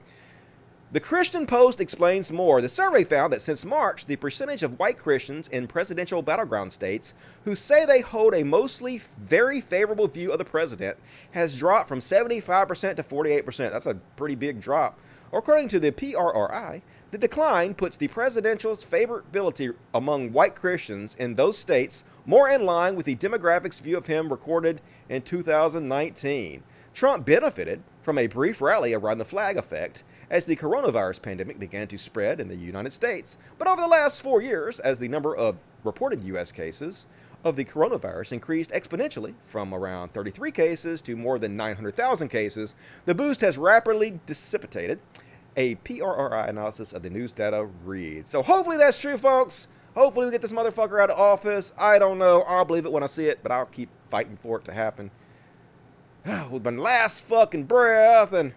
The Christian Post explains more. The survey found that since March, the percentage of white Christians in presidential battleground states who say they hold a mostly very favorable view of the president has dropped from 75% to 48%. That's a pretty big drop. According to the PRRI, the decline puts the presidential's favorability among white Christians in those states more in line with the demographics view of him recorded in 2019. Trump benefited from a brief rally around the flag effect as the coronavirus pandemic began to spread in the United States. But over the last 4 years, as the number of reported U.S. cases of the coronavirus increased exponentially from around 33 cases to more than 900,000 cases, the boost has rapidly dissipated. A PRRI analysis of the news data reads. So hopefully that's true, folks. Hopefully we get this motherfucker out of office. I don't know. I'll believe it when I see it, but I'll keep fighting for it to happen. With my last fucking breath, and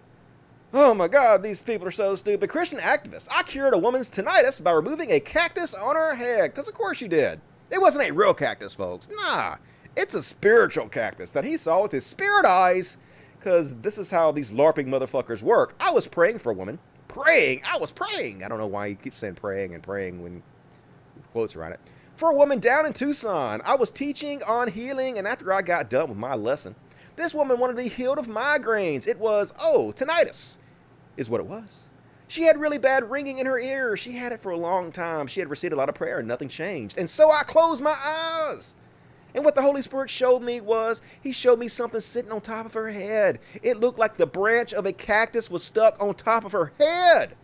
oh my god, these people are so stupid. Christian activist. I cured a woman's tinnitus by removing a cactus on her head. Because of course you did. It wasn't a real cactus, folks. Nah. It's a spiritual cactus that he saw with his spirit eyes. Because this is how these LARPing motherfuckers work. I was praying for a woman. Praying. I was praying. I don't know why he keeps saying praying and praying when with quotes around it. For a woman down in Tucson. I was teaching on healing, and after I got done with my lesson, this woman wanted to be healed of migraines. It was, tinnitus is what it was. She had really bad ringing in her ears. She had it for a long time. She had received a lot of prayer and nothing changed. And so I closed my eyes. And what the Holy Spirit showed me was, he showed me something sitting on top of her head. It looked like the branch of a cactus was stuck on top of her head.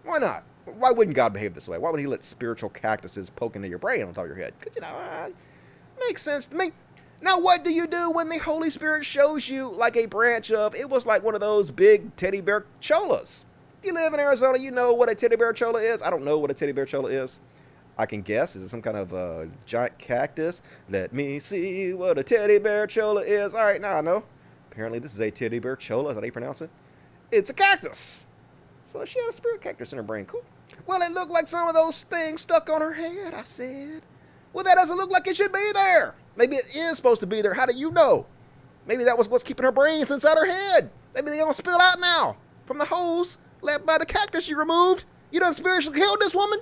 Why not? Why wouldn't God behave this way? Why would he let spiritual cactuses poke into your brain on top of your head? Because, makes sense to me. Now, what do you do when the Holy Spirit shows you like a branch of, it was like one of those big teddy bear cholas. You live in Arizona, you know what a teddy bear chola is. I don't know what a teddy bear chola is. I can guess. Is it some kind of giant cactus? Let me see what a teddy bear chola is. All right, now I know. Apparently this is a teddy bear chola. Is that how you pronounce it? It's a cactus. So she had a spirit cactus in her brain. Cool. Well, it looked like some of those things stuck on her head, I said. Well, that doesn't look like it should be there. Maybe it is supposed to be there. How do you know? Maybe that was what's keeping her brains inside her head. Maybe they don't spill out now from the hose left by the cactus you removed. You done spiritually killed this woman?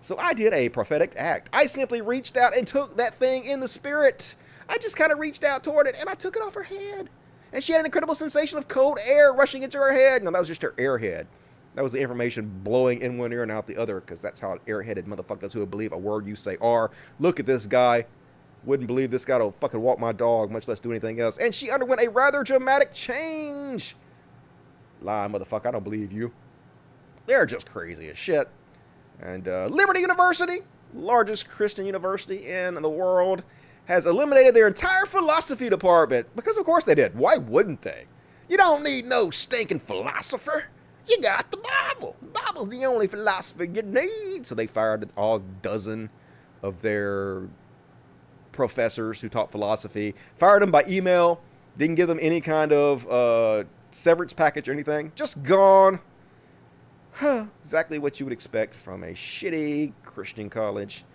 So I did a prophetic act. I simply reached out and took that thing in the spirit. I just kind of reached out toward it, and I took it off her head. And she had an incredible sensation of cold air rushing into her head. No, that was just her airhead. That was the information blowing in one ear and out the other, because that's how airheaded motherfuckers who would believe a word you say are. Look at this guy. Wouldn't believe this guy will fucking walk my dog, much less do anything else. And she underwent a rather dramatic change. Lie, motherfucker, I don't believe you. They're just crazy as shit. And Liberty University, largest Christian university in the world, has eliminated their entire philosophy department. Because of course they did. Why wouldn't they? You don't need no stinking philosopher. You got the Bible. The Bible's the only philosopher you need. So they fired all dozen of their professors who taught philosophy. Fired them by email. Didn't give them any kind of severance package or anything. Just gone. Exactly what you would expect from a shitty Christian college.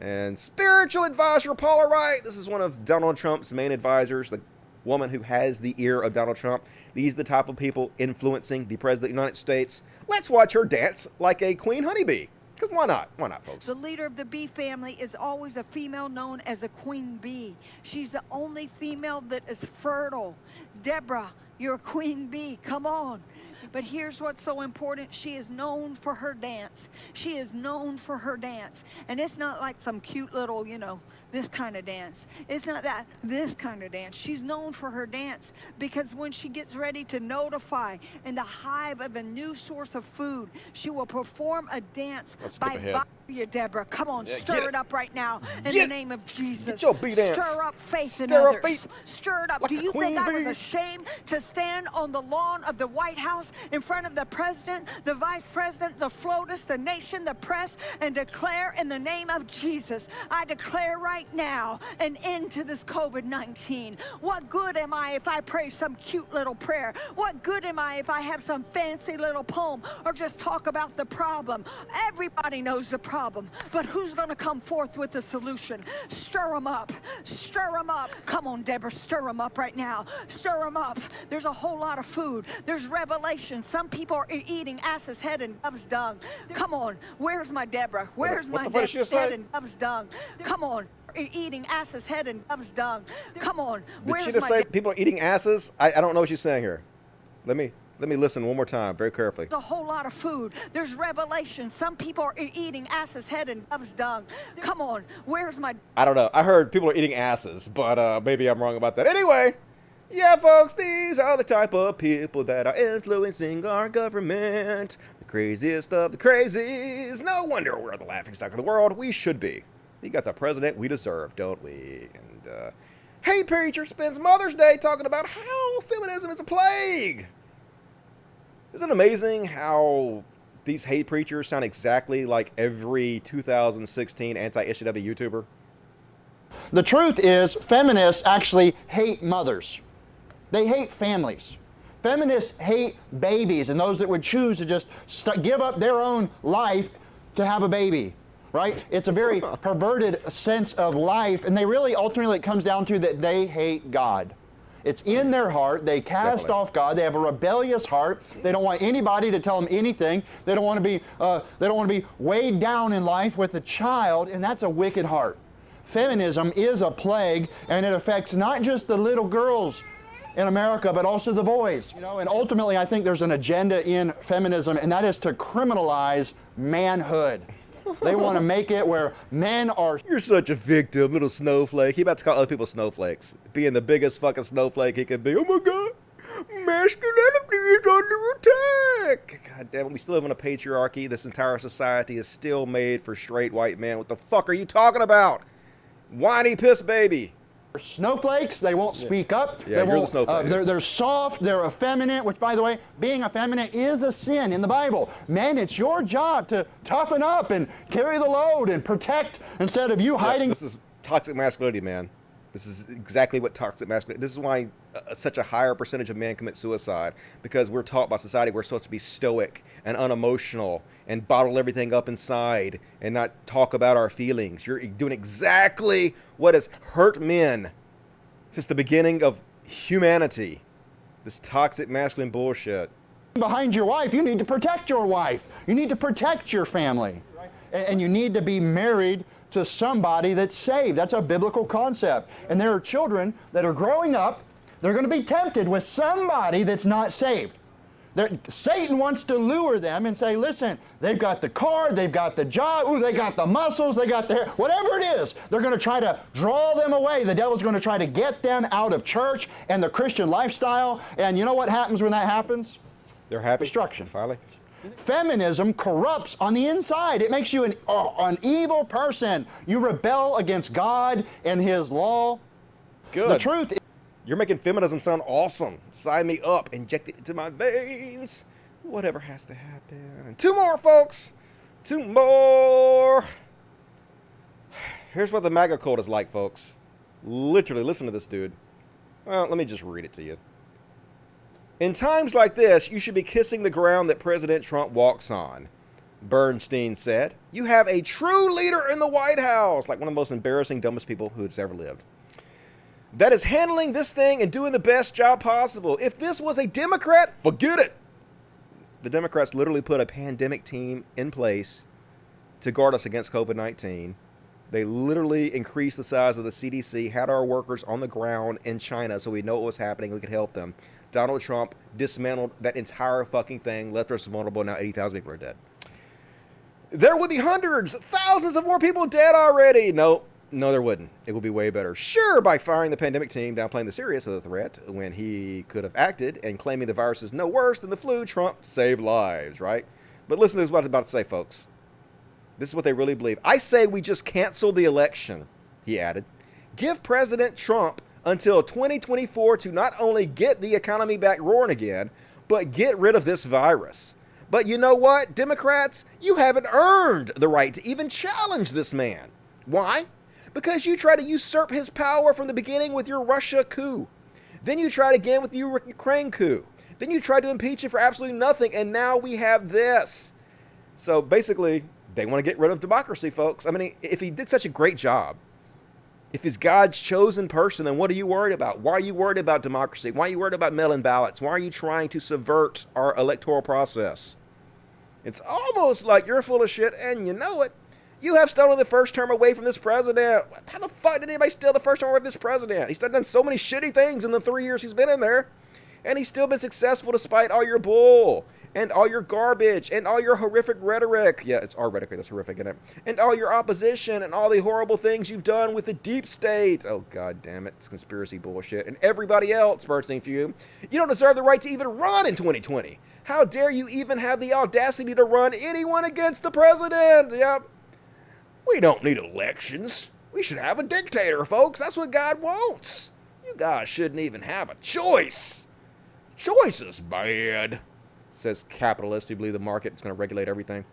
And spiritual advisor Paula White. This is one of Donald Trump's main advisors. The woman who has the ear of Donald Trump. These are the type of people influencing the President of the United States. Let's watch her dance like a queen honeybee. Because why not? Why not, folks? The leader of the bee family is always a female known as a queen bee. She's the only female that is fertile. Deborah, you're a queen bee. Come on. But here's what's so important. She is known for her dance. She is known for her dance. And it's not like some cute little, you know, this kind of dance. It's not that, this kind of dance. She's known for her dance because when she gets ready to notify in the hive of a new source of food, she will perform a dance by you, Deborah. Come on, stir it up right now in the name of Jesus. Get your bee dance. Stir up faith in others. Stir it up. Like Do you think I was bee. ashamed to stand on the lawn of the White House in front of the president, the vice president, the FLOTUS, the nation, the press, and declare in the name of Jesus, I declare right now an end to this COVID-19. What good am I if I pray some cute little prayer? What good am I if I have some fancy little poem or just talk about the problem? Everybody knows the problem, but who's going to come forth with the solution? Stir them up. Stir them up. Come on, Deborah, stir them up right now. Stir them up. There's a whole lot of food. There's revelation. Some people are eating ass's head and dove's dung. Come on. Where's my Deborah? Where's my Deborah's head and dove's dung? Come on. Eating ass's head and dove's dung. Come on. Did she just say people are eating asses? I don't know what she's saying here. Let me listen one more time very carefully. There's a whole lot of food. There's revelation. Some people are eating ass's head and dove's dung. Come on. Where's my... I don't know. I heard people are eating asses, but maybe I'm wrong about that. Anyway, yeah, folks, these are the type of people that are influencing our government. The craziest of the crazies. No wonder we're the laughingstock of the world. We should be. We got the president we deserve, don't we? And, hey, preacher spends Mother's Day talking about how feminism is a plague. Isn't it amazing how these hate preachers sound exactly like every 2016 anti-SJW YouTuber? The truth is, feminists actually hate mothers. They hate families. Feminists hate babies and those that would choose to just give up their own life to have a baby. Right? It's a very perverted sense of life, and they really ultimately it comes down to that they hate God. It's in their heart. They cast off God. They have a rebellious heart. They don't want anybody to tell them anything. They don't want to be weighed down in life with a child, and that's a wicked heart. Feminism is a plague, and it affects not just the little girls in America, but also the boys. You know, and ultimately, I think there's an agenda in feminism, and that is to criminalize manhood. They want to make it where men are... You're such a victim, little snowflake. He about to call other people snowflakes. Being the biggest fucking snowflake he can be. Oh my God, masculinity is under attack. God damn it, we still live in a patriarchy. This entire society is still made for straight white men. What the fuck are you talking about? Whiny piss baby. Snowflakes, they won't speak up. Yeah, they won't, they're soft, they're effeminate, which, by the way, being effeminate is a sin in the Bible. Men, it's your job to toughen up and carry the load and protect instead of you hiding. This is toxic masculinity, man. This is exactly what toxic masculinity... This is why such a higher percentage of men commit suicide, because we're taught by society we're supposed to be stoic and unemotional and bottle everything up inside and not talk about our feelings. You're doing exactly what has hurt men since the beginning of humanity. This toxic masculine bullshit. Behind your wife, you need to protect your wife. You need to protect your family. And you need to be married to somebody that's saved. That's a biblical concept. And there are children that are growing up, they're going to be tempted with somebody that's not saved. Satan wants to lure them and say, listen, they've got the car, they've got the job, ooh, they got the muscles, they got the hair, whatever it is. They're going to try to draw them away. The devil's going to try to get them out of church and the Christian lifestyle. And you know what happens when that happens? They're happy. Destruction. Finally. Feminism corrupts on the inside. It makes you an evil person. You rebel against God and His law. Good. The truth is, you're making feminism sound awesome. Sign me up. Inject it into my veins. Whatever has to happen. And 2 more, folks. 2 more. Here's what the MAGA cult is like, folks. Literally, listen to this dude. Well, let me just read it to you. In times like this, you should be kissing the ground that President Trump walks on, Bernstein said. You have a true leader in the White House, like one of the most embarrassing, dumbest people who's ever lived, that is handling this thing and doing the best job possible. If this was a Democrat, forget it. The Democrats literally put a pandemic team in place to guard us against COVID-19. They literally increased the size of the CDC, had our workers on the ground in China so we know what was happening, we could help them. Donald Trump dismantled that entire fucking thing, left us vulnerable, now 80,000 people are dead. There would be hundreds, thousands of more people dead already. No, there wouldn't. It would be way better. Sure, by firing the pandemic team, downplaying the seriousness of the threat when he could have acted and claiming the virus is no worse than the flu, Trump saved lives, right? But listen to what I'm about to say, folks. This is what they really believe. I say we just cancel the election, he added. Give President Trump until 2024 to not only get the economy back roaring again, but get rid of this virus. But you know what, Democrats? You haven't earned the right to even challenge this man. Why? Because you tried to usurp his power from the beginning with your Russia coup. Then you tried again with your Ukraine coup. Then you tried to impeach him for absolutely nothing, and now we have this. So basically, they want to get rid of democracy, folks. I mean, if he did such a great job, if he's God's chosen person, then what are you worried about? Why are you worried about democracy? Why are you worried about mail-in ballots? Why are you trying to subvert our electoral process? It's almost like you're full of shit, and you know it. You have stolen the first term away from this president. How the fuck did anybody steal the first term away from this president? He's done so many shitty things in the 3 years he's been in there. And he's still been successful despite all your bull and all your garbage and all your horrific rhetoric. Yeah, it's our rhetoric that's horrific, isn't it? And all your opposition and all the horrible things you've done with the deep state. Oh, God damn it. It's conspiracy bullshit. And everybody else, Bernstein for you. You don't deserve the right to even run in 2020. How dare you even have the audacity to run anyone against the president? Yep. We don't need elections. We should have a dictator, folks. That's what God wants. You guys shouldn't even have a choice. Choice is bad, says capitalists who believe the market is going to regulate everything.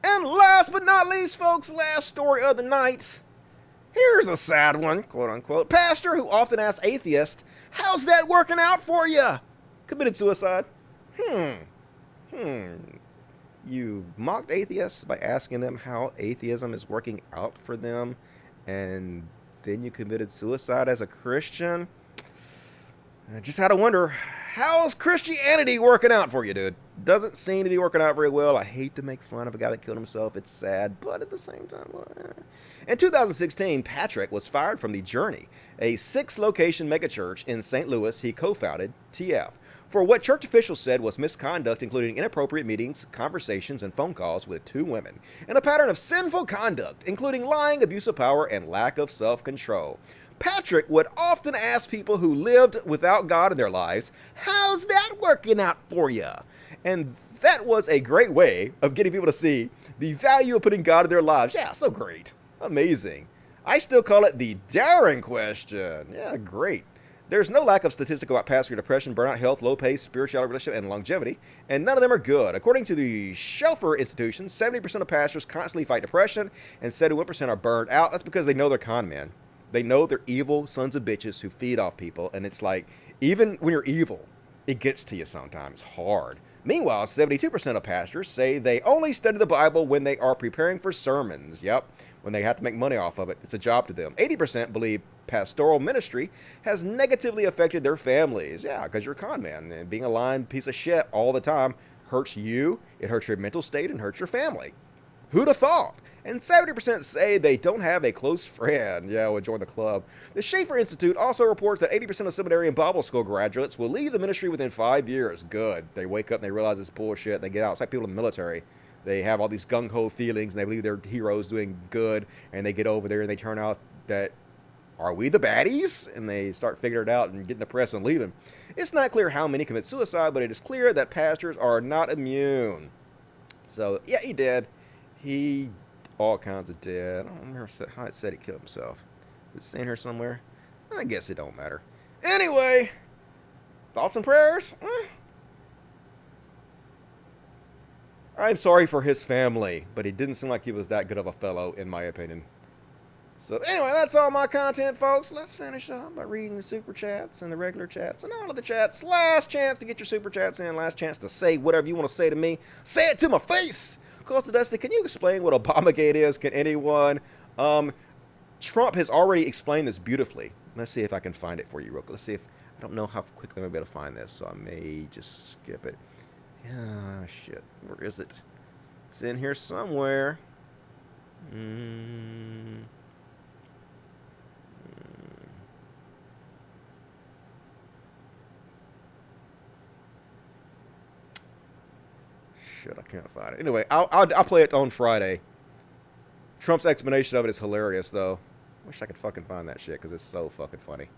And last but not least, folks, last story of the night. Here's a sad one, quote unquote. Pastor who often asks atheists, how's that working out for you? Committed suicide. You mocked atheists by asking them how atheism is working out for them, and then you committed suicide as a Christian? I just had to wonder, how's Christianity working out for you, dude? Doesn't seem to be working out very well. I hate to make fun of a guy that killed himself. It's sad, but at the same time, In 2016, Patrick was fired from The Journey, a 6-location megachurch in St. Louis he co-founded, TF, for what church officials said was misconduct, including inappropriate meetings, conversations, and phone calls with 2 women, and a pattern of sinful conduct, including lying, abuse of power, and lack of self-control. Patrick would often ask people who lived without God in their lives, how's that working out for you? And that was a great way of getting people to see the value of putting God in their lives. Yeah, so great. Amazing. I still call it the daring question. Yeah, great. There's no lack of statistics about pastoral depression, burnout, health, low pace, spirituality, relationship, and longevity, and none of them are good. According to the Shelfer Institution, 70% of pastors constantly fight depression, and 71% are burned out. That's because they know they're con men. They know they're evil sons of bitches who feed off people, and it's like, even when you're evil, it gets to you sometimes. It's hard. Meanwhile, 72% of pastors say they only study the Bible when they are preparing for sermons. Yep, when they have to make money off of it. It's a job to them. 80% believe pastoral ministry has negatively affected their families. Yeah, because you're a con man, and being a lying piece of shit all the time hurts you, it hurts your mental state, and hurts your family. Who'da thought? And 70% say they don't have a close friend. Yeah, will join the club. The Schaefer Institute also reports that 80% of seminary and Bible school graduates will leave the ministry within 5 years. Good. They wake up and they realize it's bullshit. They get out. It's like people in the military. They have all these gung-ho feelings and they believe their heroes doing good. And they get over there and they turn out that, are we the baddies? And they start figuring it out and getting depressed and leaving. It's not clear how many commit suicide, but it is clear that pastors are not immune. So, yeah, he did. He... all kinds of dead. I don't remember how it said he killed himself. Is it in here somewhere? I guess it don't matter. Anyway, thoughts and prayers? I'm sorry for his family, but he didn't seem like he was that good of a fellow, in my opinion. So anyway, that's all my content, folks. Let's finish up by reading the super chats and the regular chats and all of the chats. Last chance to get your super chats in. Last chance to say whatever you want to say to me. Say it to my face. Call to Dusty, can you explain what Obamagate is? Can anyone? Trump has already explained this beautifully. Let's see if I can find it for you real quick. Let's see if, I don't know how quickly I'm going to be able to find this, so I may just skip it. Yeah, shit. Where is it? It's in here somewhere. Shit, I can't find it. Anyway, I'll play it on Friday. Trump's explanation of it is hilarious, though. Wish I could fucking find that shit, because it's so fucking funny.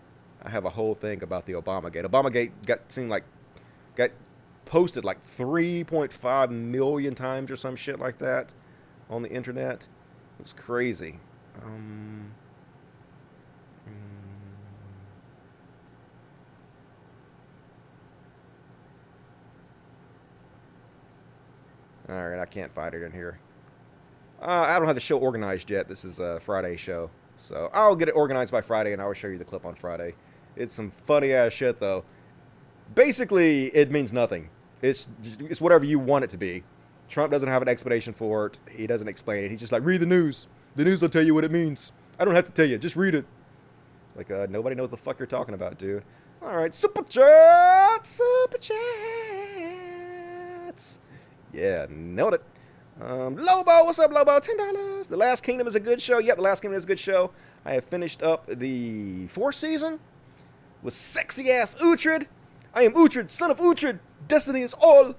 I have a whole thing about the Obamagate. Obamagate got posted like 3.5 million times or some shit like that on the internet. It was crazy. Alright, I can't find it in here. I don't have the show organized yet. This is a Friday show. So I'll get it organized by Friday and I will show you the clip on Friday. It's some funny ass shit though. Basically, it means nothing. It's whatever you want it to be. Trump doesn't have an explanation for it. He doesn't explain it. He's just like, read the news. The news will tell you what it means. I don't have to tell you. Just read it. Like, nobody knows the fuck you're talking about, dude. Alright, super chats! Super chats! Yeah, nailed it. Lobo, what's up, Lobo? $10. The Last Kingdom is a good show. Yep, The Last Kingdom is a good show. I have finished up the 4th season with sexy-ass Uhtred. I am Uhtred, son of Uhtred. Destiny is all.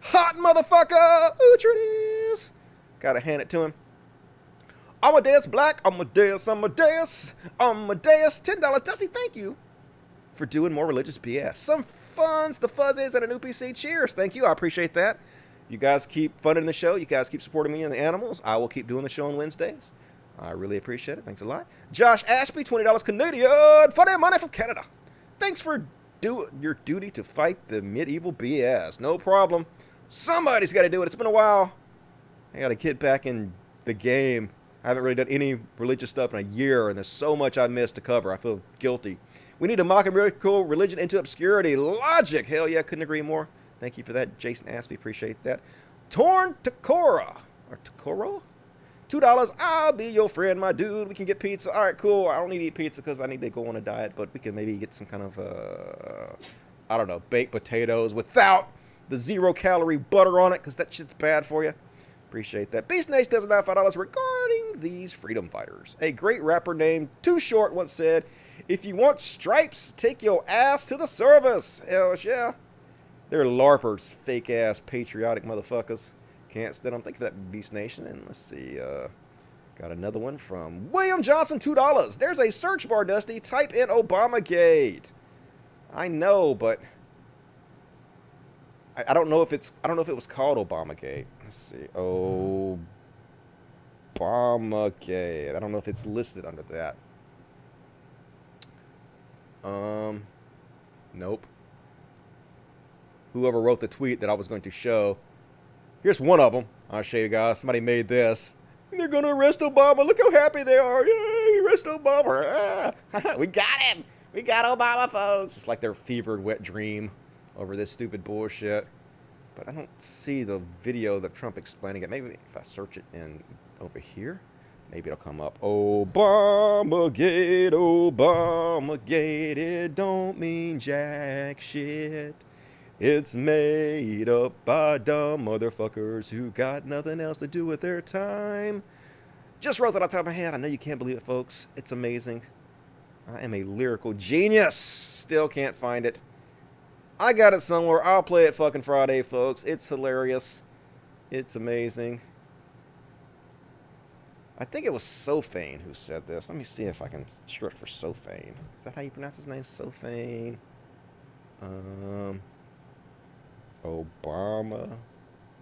Hot motherfucker, Uhtred is. Gotta hand it to him. Amadeus Black, Amadeus, $10. Dusty, thank you for doing more religious BS. Some funds, the fuzzes, and a new PC. Cheers, thank you, I appreciate that. You guys keep funding the show. You guys keep supporting me and the animals. I will keep doing the show on Wednesdays. I really appreciate it. Thanks a lot. Josh Ashby, $20 Canadian. Funny money from Canada. Thanks for your duty to fight the medieval BS. No problem. Somebody's got to do it. It's been a while. I got to get back in the game. I haven't really done any religious stuff in a year, and there's so much I missed to cover. I feel guilty. We need to mock and ridicule religion into obscurity. Logic. Hell yeah, couldn't agree more. Thank you for that, Jason Aspie. Appreciate that. Torn Takora. Or Takoro? $2. I'll be your friend, my dude. We can get pizza. All right, cool. I don't need to eat pizza because I need to go on a diet, but we can maybe get some kind of, I don't know, baked potatoes without the 0-calorie butter on it because that shit's bad for you. Appreciate that. Beast Nation does $5 regarding these freedom fighters. A great rapper named Too Short once said, if you want stripes, take your ass to the service. Hell yeah. They're LARPers, fake-ass, patriotic motherfuckers. Can't stand them. Thank you for that, Beast Nation. And let's see, got another one from William Johnson, $2. There's a search bar, Dusty. Type in Obamagate. I know, but I don't know if it was called Obamagate. Let's see. Obamagate. I don't know if it's listed under that. Nope. Whoever wrote the tweet that I was going to show. Here's one of them. I'll show you guys. Somebody made this. They're going to arrest Obama. Look how happy they are. Yay, arrest Obama. Ah. We got him. We got Obama, folks. It's like their fevered wet dream over this stupid bullshit. But I don't see the video of Trump explaining it. Maybe if I search it in over here, maybe it'll come up. Obamagate, Obamagate. It don't mean jack shit. It's made up by dumb motherfuckers who got nothing else to do with their time. Just wrote that off the top of my head. I know you can't believe it, folks. It's amazing. I am a lyrical genius. Still can't find it. I got it somewhere. I'll play it fucking Friday, folks. It's hilarious. It's amazing. I think it was Sofane who said this. Let me see if I can search for Sofane. Is that how you pronounce his name? Sofane. Obama.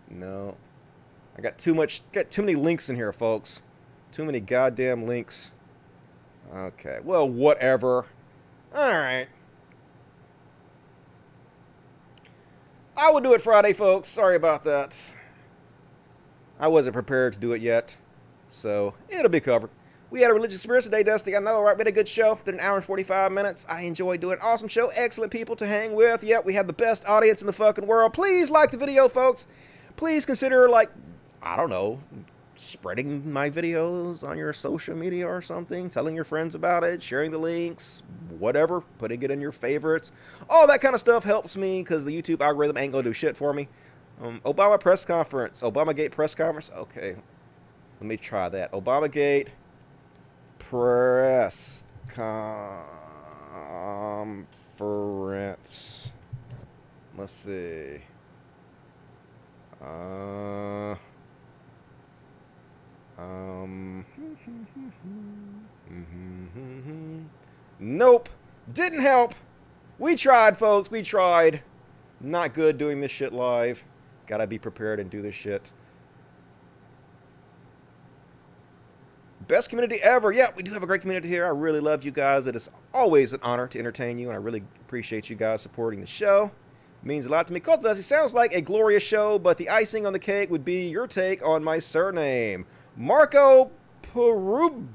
No. I got too many links in here, folks. Too many goddamn links. Okay. Well, whatever. Alright. I will do it Friday, folks. Sorry about that. I wasn't prepared to do it yet. So, it'll be covered. We had a religious experience today, Dusty. I know, right? Been a good show. Did an hour and 45 minutes. I enjoyed doing an awesome show. Excellent people to hang with. Yep, we have the best audience in the fucking world. Please like the video, folks. Please consider, like, I don't know, spreading my videos on your social media or something. Telling your friends about it. Sharing the links. Whatever. Putting it in your favorites. All that kind of stuff helps me because the YouTube algorithm ain't going to do shit for me. Obama press conference. Obamagate press conference. Okay. Let me try that. Obamagate press conference. Let's see. Nope. Didn't help. We tried, folks. We tried. Not good doing this shit live. Gotta be prepared and do this shit. Best community ever. Yeah, we do have a great community here. I really love you guys. It is always an honor to entertain you, and I really appreciate you guys supporting the show. It means a lot to me. Cult Does. It sounds like a glorious show, but the icing on the cake would be your take on my surname. Marco Perubaki.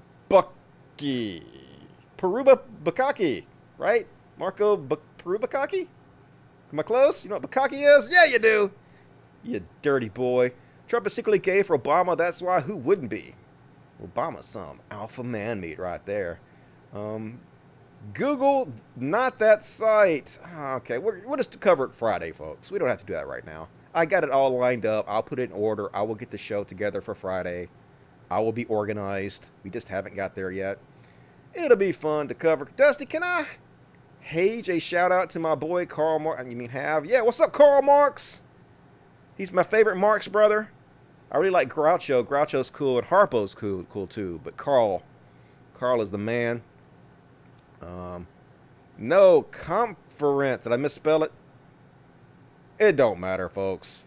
Perubakaki, right? Marco Perubakaki? Am I close? You know what Bakaki is? Yeah, you do. You dirty boy. Trump is secretly gay for Obama. That's why. Who wouldn't be? Obama's some alpha man meat right there. Google, not that site. Okay, we'll just cover it Friday, folks. We don't have to do that right now. I got it all lined up. I'll put it in order. I will get the show together for Friday. I will be organized. We just haven't got there yet. It'll be fun to cover. Dusty, can I page a shout out to my boy Karl Marx? You mean have? Yeah, what's up, Karl Marx? He's my favorite Marx brother. I really like Groucho. Groucho's cool, and Harpo's cool too. But Karl is the man. No conference. Did I misspell it? It don't matter, folks.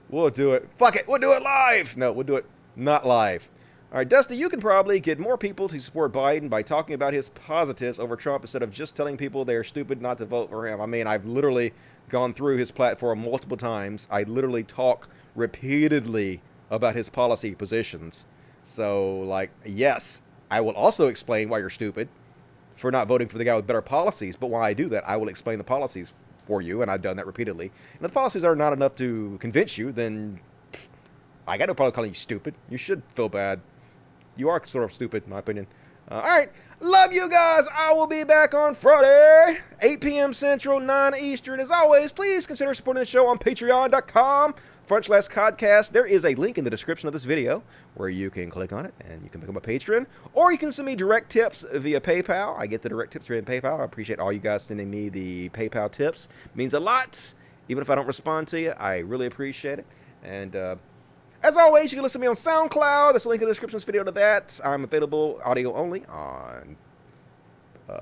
We'll do it. Fuck it. We'll do it live. No, we'll do it not live. All right, Dusty, you can probably get more people to support Biden by talking about his positives over Trump instead of just telling people they're stupid not to vote for him. I mean, I've literally gone through his platform multiple times. I literally talk repeatedly about his policy positions. So, like, yes, I will also explain why you're stupid for not voting for the guy with better policies. But while I do that, I will explain the policies for you, and I've done that repeatedly. And if the policies are not enough to convince you, then I got no problem calling you stupid. You should feel bad. You are sort of stupid, in my opinion. All right. Love you guys. I will be back on Friday, 8 p.m. Central, 9 Eastern. As always, please consider supporting the show on patreon.com/Codcast. There is a link in the description of this video where you can click on it and you can become a patron. Or you can send me direct tips via PayPal. I get the direct tips via PayPal. I appreciate all you guys sending me the PayPal tips. It means a lot. Even if I don't respond to you, I really appreciate it. And, as always, you can listen to me on SoundCloud. There's a link in the description of this video to that. I'm available audio only on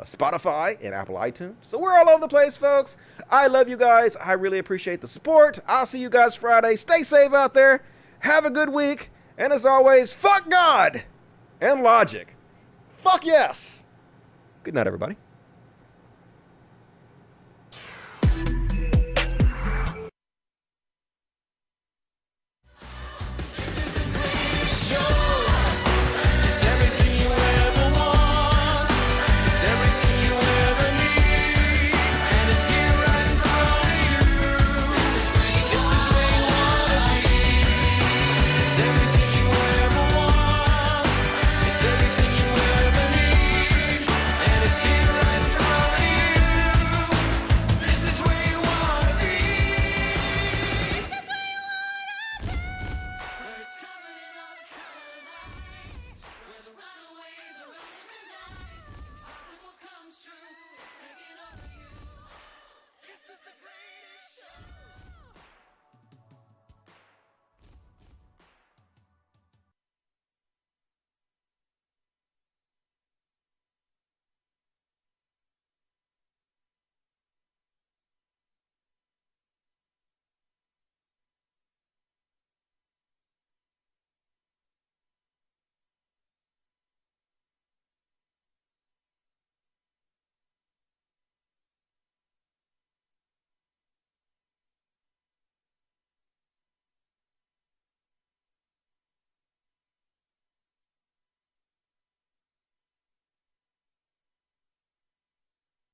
Spotify and Apple iTunes. So we're all over the place, folks. I love you guys. I really appreciate the support. I'll see you guys Friday. Stay safe out there. Have a good week. And as always, fuck God and logic. Fuck yes. Good night, everybody.